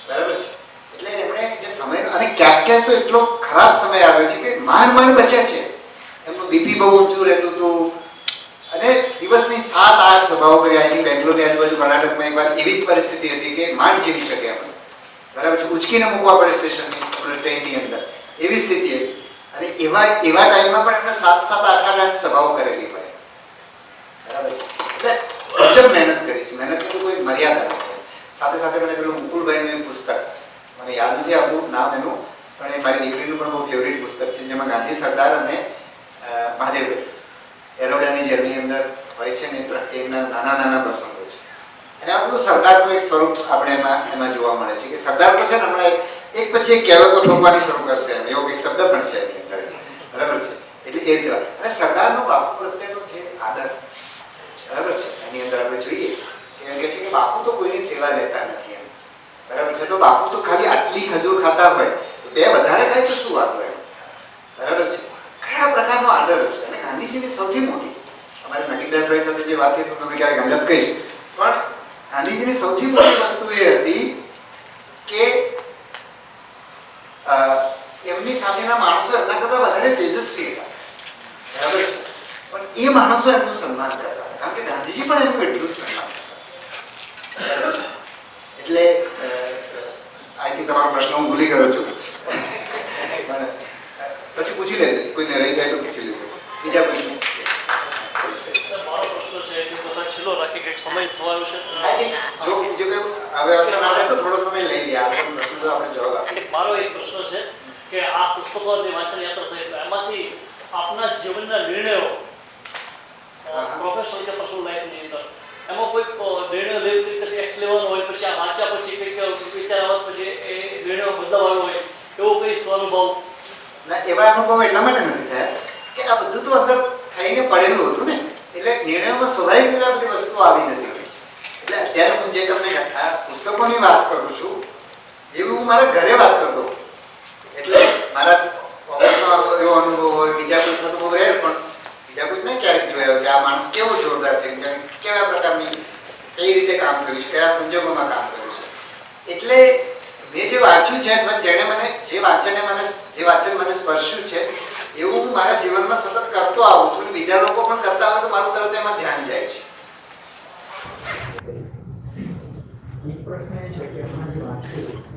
બરાબર છે. એટલે એમણે જે સમય, અને ક્યાંક ક્યાંક તો એટલો ખરાબ સમય આવે છે કે માંડ બચ્યા છે. એમનું બીપી બહુ ઊંચું રહેતું હતું અને દિવસની 7-8 સભાઓ કરી. અહીંથી બેંગ્લોરની આજુબાજુ કર્ણાટકમાં એકવાર એવી જ પરિસ્થિતિ હતી કે માંડ જીવી શકે એમ, બરાબર છે. ઉચકીને મૂકવા પડે સ્ટેશનની ટ્રેનની અંદર, એવી સ્થિતિ હતી. અને એવા ટાઈમમાં પણ એમણે 7-8 સભાઓ કરેલી હોય, બરાબર છે. એટલે ગજબ મહેનત કરી છે. મહેનતની તો કોઈ મર્યાદા નથી. સાથે સાથે મને પેલું મુકુલભાઈનું એક પુસ્તક, મને યાદ નથી આવતું નામ એનું, પણ એ મારી દીકરીનું પણ બહુ ફેવરિટ પુસ્તક છે, જેમાં ગાંધી, સરદાર અને મહાદેવભાઈ એરોડાની જેલની અંદર હોય છે ને, એમના નાના નાના પ્રસંગો છે. અને આ બધું સરદારનું એક સ્વરૂપ આપણે એમાં જોવા મળે છે કે સરદાર તો છે ને હમણાં એક પછી એક કહેવતો ઠોકવાની શરૂ કરશે, એમ એવો એક શબ્દ પણ છે એની અંદર, બરાબર છે. એટલે એ રીતે અને સરદારનો બાપુ પ્રત્યેનો જે આદર, બરાબર છે, એની અંદર આપણે જોઈએ એમ કે છે કે બાપુ તો કોઈની સેવા લેતા નથી એમ, બરાબર છે. તો બાપુ તો ખાલી આટલી ખજૂર ખાતા હોય, બે વધારે ખાય તો શું વાત હોય, બરાબર છે. કયા પ્રકારનો આદર છે. અને ગાંધીજીની સૌથી મોટી, અમારે નગીનદાસભાઈ સાથે જે વાત થઈ તો તમને ક્યારેક ગમત કહીશ, પણ ગાંધીજીની સૌથી મોટી વસ્તુ એ હતી કે એમની સાથેના માણસો એમના કરતા વધારે તેજસ્વી હતા, બરાબર છે, પણ એ માણસો એમનું સન્માન કરતા હતા, કારણ કે ગાંધીજી પણ એમનું એટલું જ સન્માન કરતા. એટલે આઈ થિંક તમારો પ્રશ્ન હું ભૂલી ગયો છું, પણ પછી પૂછી લેજો, કોઈને રહી જાય તો પૂછી લેજો. બીજા કોઈ મારો પ્રશ્ન છે કે બસ છેલ્લો રાખી કે સમય થવાનો છે. જો બીજો કોઈ વ્યવસ્થા ના થાય તો થોડો સમય લઈ લે. આ પ્રશ્ન તો આપણે જવાબ આપીએ. મારો એક પ્રશ્ન છે કે આ પુસ્તકોની વાંચન યાત્રા થઈ, એમાંથી આપના જીવનના નિર્ણયો પ્રોફેશનલ કે પર્સનલ લાઈફની અંદર એમાં કોઈ નિર્ણય લેવી રીતે એક્સ લેવાનો હોય, પછી આ વાંચ્યા પછી કંઈક વિચાર આવત પછી એ નિર્ણયો બદલાવાનો હોય, એવો કઈ સ્વાનુભવ? ના, એવા અનુભવ એટલા માટે નથી થયા કે આ બધું તો અંદર થઈને પડેલું હતું ને, એટલે નિર્ણયોમાં સ્વાભાવિક રીતે આ બધી વસ્તુઓ આવી જતી હોય. એટલે અત્યારે હું જે તમને આ પુસ્તકોની વાત કરું છું એવી હું મારા ઘરે વાત કરતો, એટલે મારા ઓફિસનો એવો અનુભવ હોય, બીજા કોઈનો તો બહુ રહે, પણ બીજા કોઈ નહીં ક્યારેક જોયા કે આ માણસ કેવો જોરદાર છે, કેવા પ્રકારની કઈ રીતે કામ કર્યું છે, કયા સંજોગોમાં કામ કર્યું છે. એટલે મેં જે વાંચ્યું છે અથવા જેણે મને જે વાંચન મને સ્પર્શ્યું છે એવું હું મારા જીવનમાં સતત કરતો આવું છું, અને બીજા લોકો પણ કરતા હોય તો મારું તરત એમાં ધ્યાન જાય છે. એક પ્રશ્ન એ છે કે હમણાં જે વાંચ્યું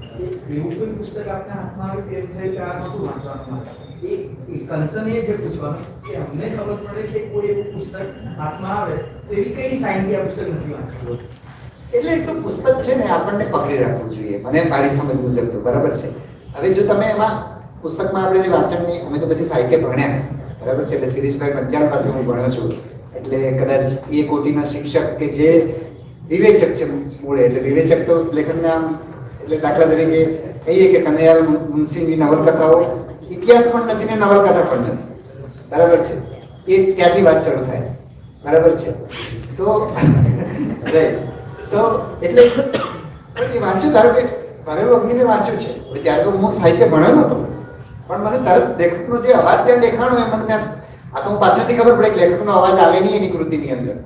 એવું કોઈ પુસ્તક આપના હાથમાં આવે કે છે કે આ નહોતું વાંચવાનું મારે, એ કન્સર્ન એ છે પૂછવાનું કે અમને ખબર પડે કે કોઈ એવું પુસ્તક હાથમાં આવે તો એવી કઈ સાઇન કે આ પુસ્તક નથી વાંચવું. એટલે એક તો પુસ્તક છે ને આપણને પકડી રાખવું જોઈએ, મને મારી સમજ મુજબ તો, બરાબર છે. હવે જો તમે એમાં પુસ્તકમાં આપણે જે વાંચનની, અમે તો પછી સાહિત્ય ભણ્યા, બરાબર છે, એટલે શિરીષભાઈ પંચાલ પાસે હું ભણ્યો છું, એટલે કદાચ એ કોટીના શિક્ષક કે જે વિવેચક છે મૂળે, એટલે વિવેચક તો લેખનના આમ, એટલે દાખલા તરીકે કહીએ કે કનૈયાલાલ મુનશીની નવલકથાઓ ઇતિહાસ પણ નથી ને નવલકથા પણ નથી, બરાબર છે, એ ત્યાંથી વાત શરૂ થાય, બરાબર છે. તો તો એટલે એ વાંચ્યું, ધારો કે ભરેલું અગ્નિ મેં વાંચ્યું છે, ત્યારે તો હું સાહિત્ય ભણેલો હતો, પણ મને તરત લેખકનો જે અવાજ ત્યાં દેખાણો એ મને ત્યાં, આ તો હું પાછળથી ખબર પડે કે લેખકનો અવાજ આવે નહીં એની કૃતિની અંદર,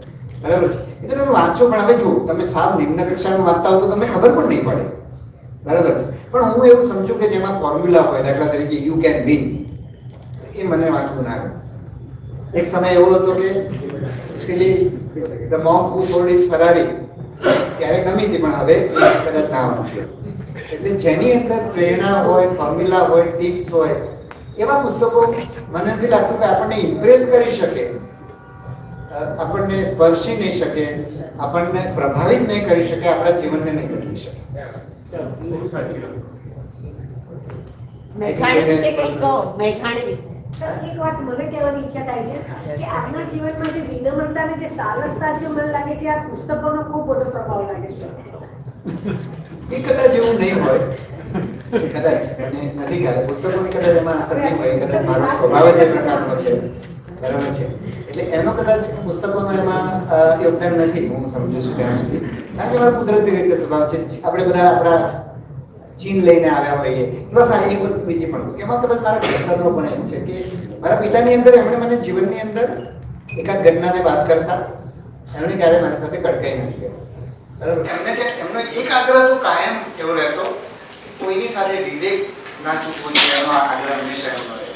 બરાબર છે. એટલે તમે વાંચો, પણ હવે જુઓ તમે સાવ નિમ્ન કક્ષાનું વાંચતા હો તો તમને ખબર પણ નહીં પડે, બરાબર છે. પણ હું એવું સમજુ કે જેમાં ફોર્મ્યુલા હોય, દાખલા તરીકે યુ કેન વિન, એ મને વાંચવું ના ગમે. એક સમય એવો હતો કે પેલી the monk who sold his Ferrari ત્યારે ગમી હતી, પણ હવે કદાચ ના વાંચ્યું. એટલે જેની અંદર પ્રેરણા હોય, ફોર્મ્યુલા હોય, ટિપ્સ હોય, એવા પુસ્તકો મને નથી લાગતું કે આપણને ઇમ્પ્રેસ કરી શકે, આપણને સ્પર્શી નહીં શકે, આપણને પ્રભાવિત નહીં કરી શકે, આપણા જીવનને નહીં બદલી શકે. મેઘાણી વિશે કંઈક કહો. મેઘાણી વિશે સર, એક વાત મને કહેવાની ઈચ્છા થાય છે કે આપના જીવનમાં જે વિનમ્રતા અને જે સાલસતા છે, મને લાગે છે આ પુસ્તકોનો ખૂબ મોટો પ્રભાવ લાગે છે. એ કદાચ એવું નહીં હોય, કદાચ મને નથી ખ્યાલ, પુસ્તકોની કદાચ એમાં અસર નહીં હોય, કદાચ મારો સ્વભાવ જ એ પ્રકારનો છે, બરાબર છે. એટલે એનો કદાચ પુસ્તકોનો એમાં યોગદાન નથી, હું સમજુ છું ત્યાં સુધી, કારણ કે મારો કુદરતી રીતે સ્વભાવ છે. આપણે બધા આપણા ચીન લઈને આવ્યા હોઈએ, બસ આ એક વસ્તુ બીજી પણ કે એમાં કદાચ મારા ઘરનો પણ એમ છે કે મારા પિતાની અંદર એમણે મને જીવનની અંદર એકાદ ઘટનાને વાત કરતા એમણે ક્યારે મારી સાથે કડકાઈ નથી કર્યો, બરાબર. એમનો એક આગ્રહ તો કાયમ એવો રહેતો કે કોઈની સાથે વિવેક ના ચૂકવો જોઈએ, એનો આગ્રહ હંમેશા એમનો રહે.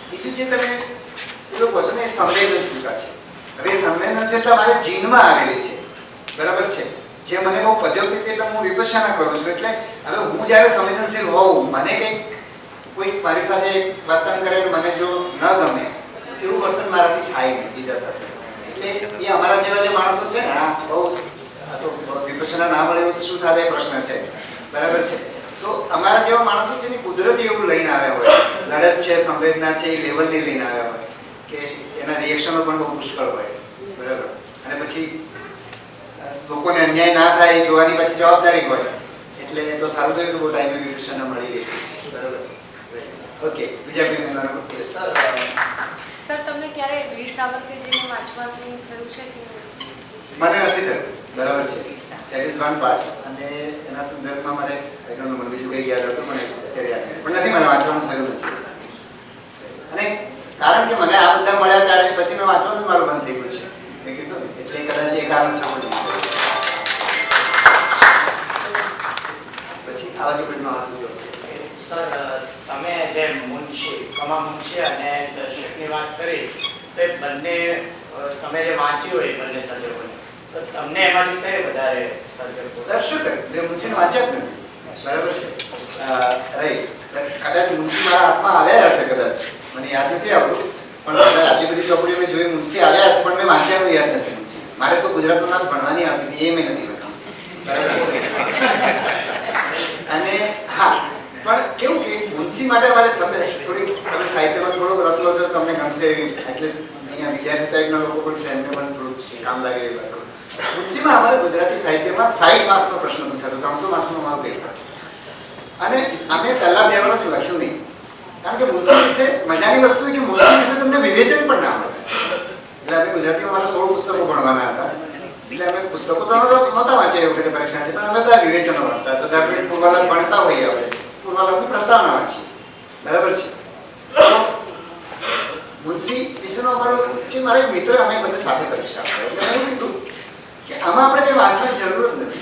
બીજું જે તમે પેલું કહો છો ને, એ સંવેદનશીલતા છે. હવે એ સંવેદનશીલતા મારા જીનમાં આવેલી છે, બરાબર છે, જે મને બહુ પજવતી હતી, એટલે હું વિપશ્યના કરું છું. એટલે હવે હું જ્યારે સંવેદનશીલ હોઉં, મને કંઈક કોઈક મારી સાથે વર્તન કરે, મને જો ન ગમે એવું વર્તન મારાથી થાય નહીં બીજા સાથે. એટલે એ અમારા જેવા જે માણસો છે ને, આ બહુ આ તો વિપસના ના મળે એવું તો શું થાય એ પ્રશ્ન છે, બરાબર છે. તો અમારા જેવા માણસો છે ને કુદરતી એવું લઈને આવ્યા હોય, લડત છે, સંવેદના છે, એ લેવલની લઈને આવ્યા હોય કે એના રિએક્શનો પણ બહુ પુષ્કળ હોય, બરાબર. અને પછી લોકોને અન્યાય ના થાય એ જોવાની પછી જવાબદારી હોય, એટલે તો સારું થયું તો બહુ ટાઈમે વિપસના મળી ગઈ, બરાબર. ઓકે, બીજા કોઈ મેમ્બરનો સર તમને ક્યારે વીર સાવરકરજીને વાંચવાનું થયું છે કે મને નથી થયું, બરાબર છે. That is one part. અને એના સંદર્ભમાં મારે આઈ ડોન્ટ નો મને બીજું કંઈ યાદ હતું મને અત્યારે યાદ નથી, પણ નથી મને વાંચવાનું થયું નથી. અને કારણ કે મને આ બધા મળ્યા ત્યારે પછી મેં વાંચવાનું મારું બંધ થઈ ગયું છે, મેં કીધું ને, એટલે કદાચ એ કારણ સાંભળ્યું. પછી આ બાજુ કોઈ માં હતું સર, તમે જે મુનશી કમા મુનશી અને દર્શકની વાત કરી તો એ બંને તમે જે વાંચ્યું હોય બંને સર્જકોને, તો તમને એમાંથી કઈ વધારે સર્જકો? દર્શક મેં મુનશીને વાંચ્યા જ નથી, બરાબર છે. રાઈટ, કદાચ મુનશી મારા હાથમાં આવ્યા હશે, કદાચ મને યાદ નથી આવતું, પણ કદાચ આટલી બધી ચોપડીઓ મેં જોઈ મુનશી આવ્યા હશે, પણ મેં વાંચ્યાનું યાદ નથી મુનશી. મારે તો ગુજરાતમાં નાથ ભણવાની આવતી હતી, એ મેં નથી વાંચી, બરાબર છે. અને હા, પણ કેવું કે મુનશી માટે મારે તમે સાહિત્યમાં થોડોક રસ લો છો, તમને ગમશે એવી, એટલીસ્ટ અહીંયા વિદ્યાર્થી ટાઈપના લોકો પણ છે, એમને પણ થોડુંક કામ લાગે એવી વાત કરું. મુનશીમાં અમારે ગુજરાતી સાહિત્યમાં 60 માર્ક્સનો પ્રશ્ન પૂછાતો, 300 માર્ક્સનો મારો પેપર. અને અમે પહેલા 2 વર્ષ લખ્યું નહીં, કારણ કે મુનશી વિશે મજાની વસ્તુ કે મુનશી વિશે તમને વિવેચન પણ ના મળે. એટલે અમે ગુજરાતીમાં મારા 16 પુસ્તકો ભણવાના હતા, એટલે અમે પુસ્તકો તો નહોતા વાંચ્યા એ વખતે પરીક્ષાથી, પણ અમે બધા વિવેચનો વાંચતા હતા. ધારો પૂર્વાલંબ ભણતા હોઈએ, આપણે પૂર્વાલંબની પ્રસ્તાવના વાંચીએ, બરાબર છે. તો મુનશી વિશેનો અમારો છે, મારા એક મિત્ર, અમે બંને સાથે પરીક્ષા આપતા, એટલે મેં એવું કીધું કે આમાં આપણે કંઈ વાંચવાની જરૂર જ નથી,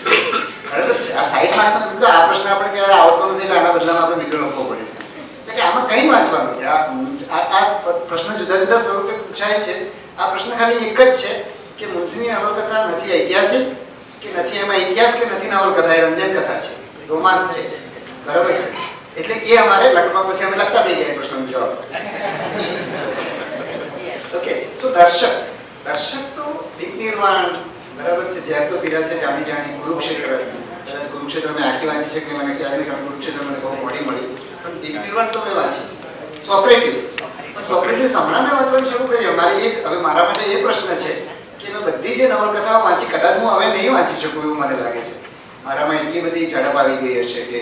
બરાબર છે. આ 60 માર્ક્સનો આ પ્રશ્ન આપણે ક્યારે આવતો નથી, એટલે આના બદલામાં આપણે બીજો લખવો પડે છે. એટલે કે આમાં કંઈ વાંચવાનું નથી. આ પ્રશ્ન જુદા જુદા સ્વરૂપે પૂછાય છે. આ પ્રશ્ન ખાલી એક જ છે કે મુનશીની નવલકથા નથી ઐતિહાસિક કે નથી એમાં ઇતિહાસ કે નથી નવલકથા, એ રંજન કથા છે, રોમાન્સ છે, બરાબર છે. એટલે એ અમારે લખવા પછી અમે લખતા થઈ ગયા પ્રશ્નનો જવાબ. ઓકે, સો દર્શક તો દીપ નિર્વાણ, બરાબર છે, જેમ તો પીરા છે, જાણી જાણી, કુરુક્ષેત્ર, કદાચ કુરુક્ષેત્ર મેં આખી વાંચી છે કે મને ક્યાંક ને ક્યાંક કુરુક્ષેત્ર મને બહુ મોડી મળી, પણ દીપ નિર્વાણ તો મેં વાંચી છે. સોક્રેટિસ હમણાં મેં વાંચવાનું શરૂ કર્યું. મારી એ જ હવે મારા માટે એ પ્રશ્ન છે કે મેં બધી જે નવલકથાઓ વાંચી, કદાચ હું હવે નહીં વાંચી શકું એવું મને લાગે છે. મારામાં એટલી બધી ઝડપ આવી ગઈ હશે કે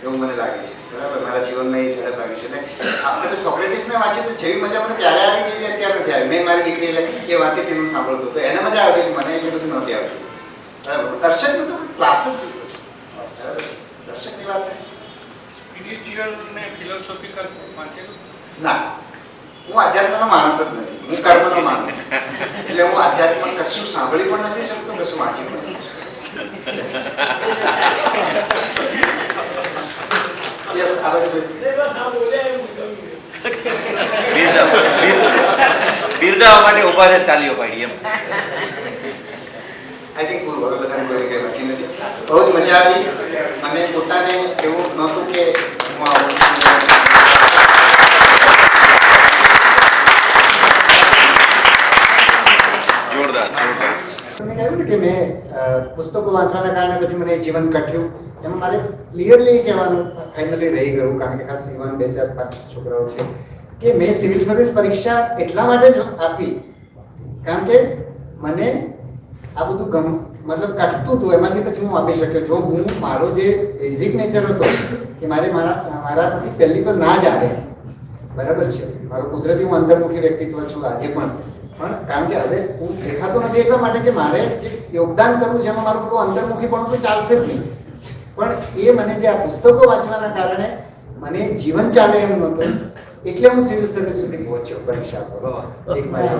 એવું મને લાગે છે, બરાબર. મારા જીવનમાં એ ઝડપ આવી છે. એટલે આપણે તો સોક્રેટિસને વાંચી તો જેવી મજા મને ત્યારે આવી ગઈ અત્યારે નથી આવી. મેં મારી દીકરી એટલે એ વાંચતી તેનું સાંભળતું તો એને મજા આવતી હતી, મને એટલી બધી નહોતી આવતી, બરાબર. દર્શકનું તો ક્લાસ જ જુદો છે, બરાબર. દર્શકની વાત સ્પિરિચ્યુઅલ ને ફિલોસોફિકલ વાંચેલું? ના, હું આધ્યાત્મનો માણસ જ નથી, હું કર્મનો માણસ છું. એટલે હું આધ્યાત્મ કશું સાંભળી પણ નથી શકતો, કશું વાંચી પણ નથી શકતો. યસ, આ બાજુ બિરદાવવા માટે ઉભા રહે, તાલીઓ પાડી એમ. આઈ થિંક પૂરું, હવે બધાને કોઈ કંઈ બાકી નથી. બહુ જ મજા આવી. મને પોતાને એવું નહોતું કે હું આવું જોરદાર. તમને કહ્યું ને કે મેં પુસ્તકો વાંચવાના કારણે પછી મને જીવન કટ્યું, એમાં મારે ક્લિયરલી કહેવાનું ફાઇનલી રહી ગયું, કારણ કે ખાસ યુવાન 2, 4, 5 છોકરાઓ છે, કે મેં સિવિલ સર્વિસ પરીક્ષા એટલા માટે જ આપી કારણ કે મને આ બધું મતલબ કટતું હતું, એમાંથી પછી હું આપી શક્યો. જો હું મારો જે બેઝિક નેચર હતો કે મારામાંથી પહેલી તો ના જ આવે, બરાબર છે, મારું કુદરતી હું અંતર્મુખી વ્યક્તિત્વ છું આજે પણ કારણ કે હવે હું દેખાતો નથી એટલા માટે કે મારે જે યોગદાન કરવું છે એમાં મારું પેલું અંતર્મુખી પણ તો ચાલશે જ નહીં. પણ એ મને જે આ પુસ્તકો વાંચવાના કારણે મને જીવન ચાલે એમ નહોતું, એટલે હું સિવિલ સર્વિસ સુધી પહોંચ્યો પરીક્ષા આપવા. એક મારી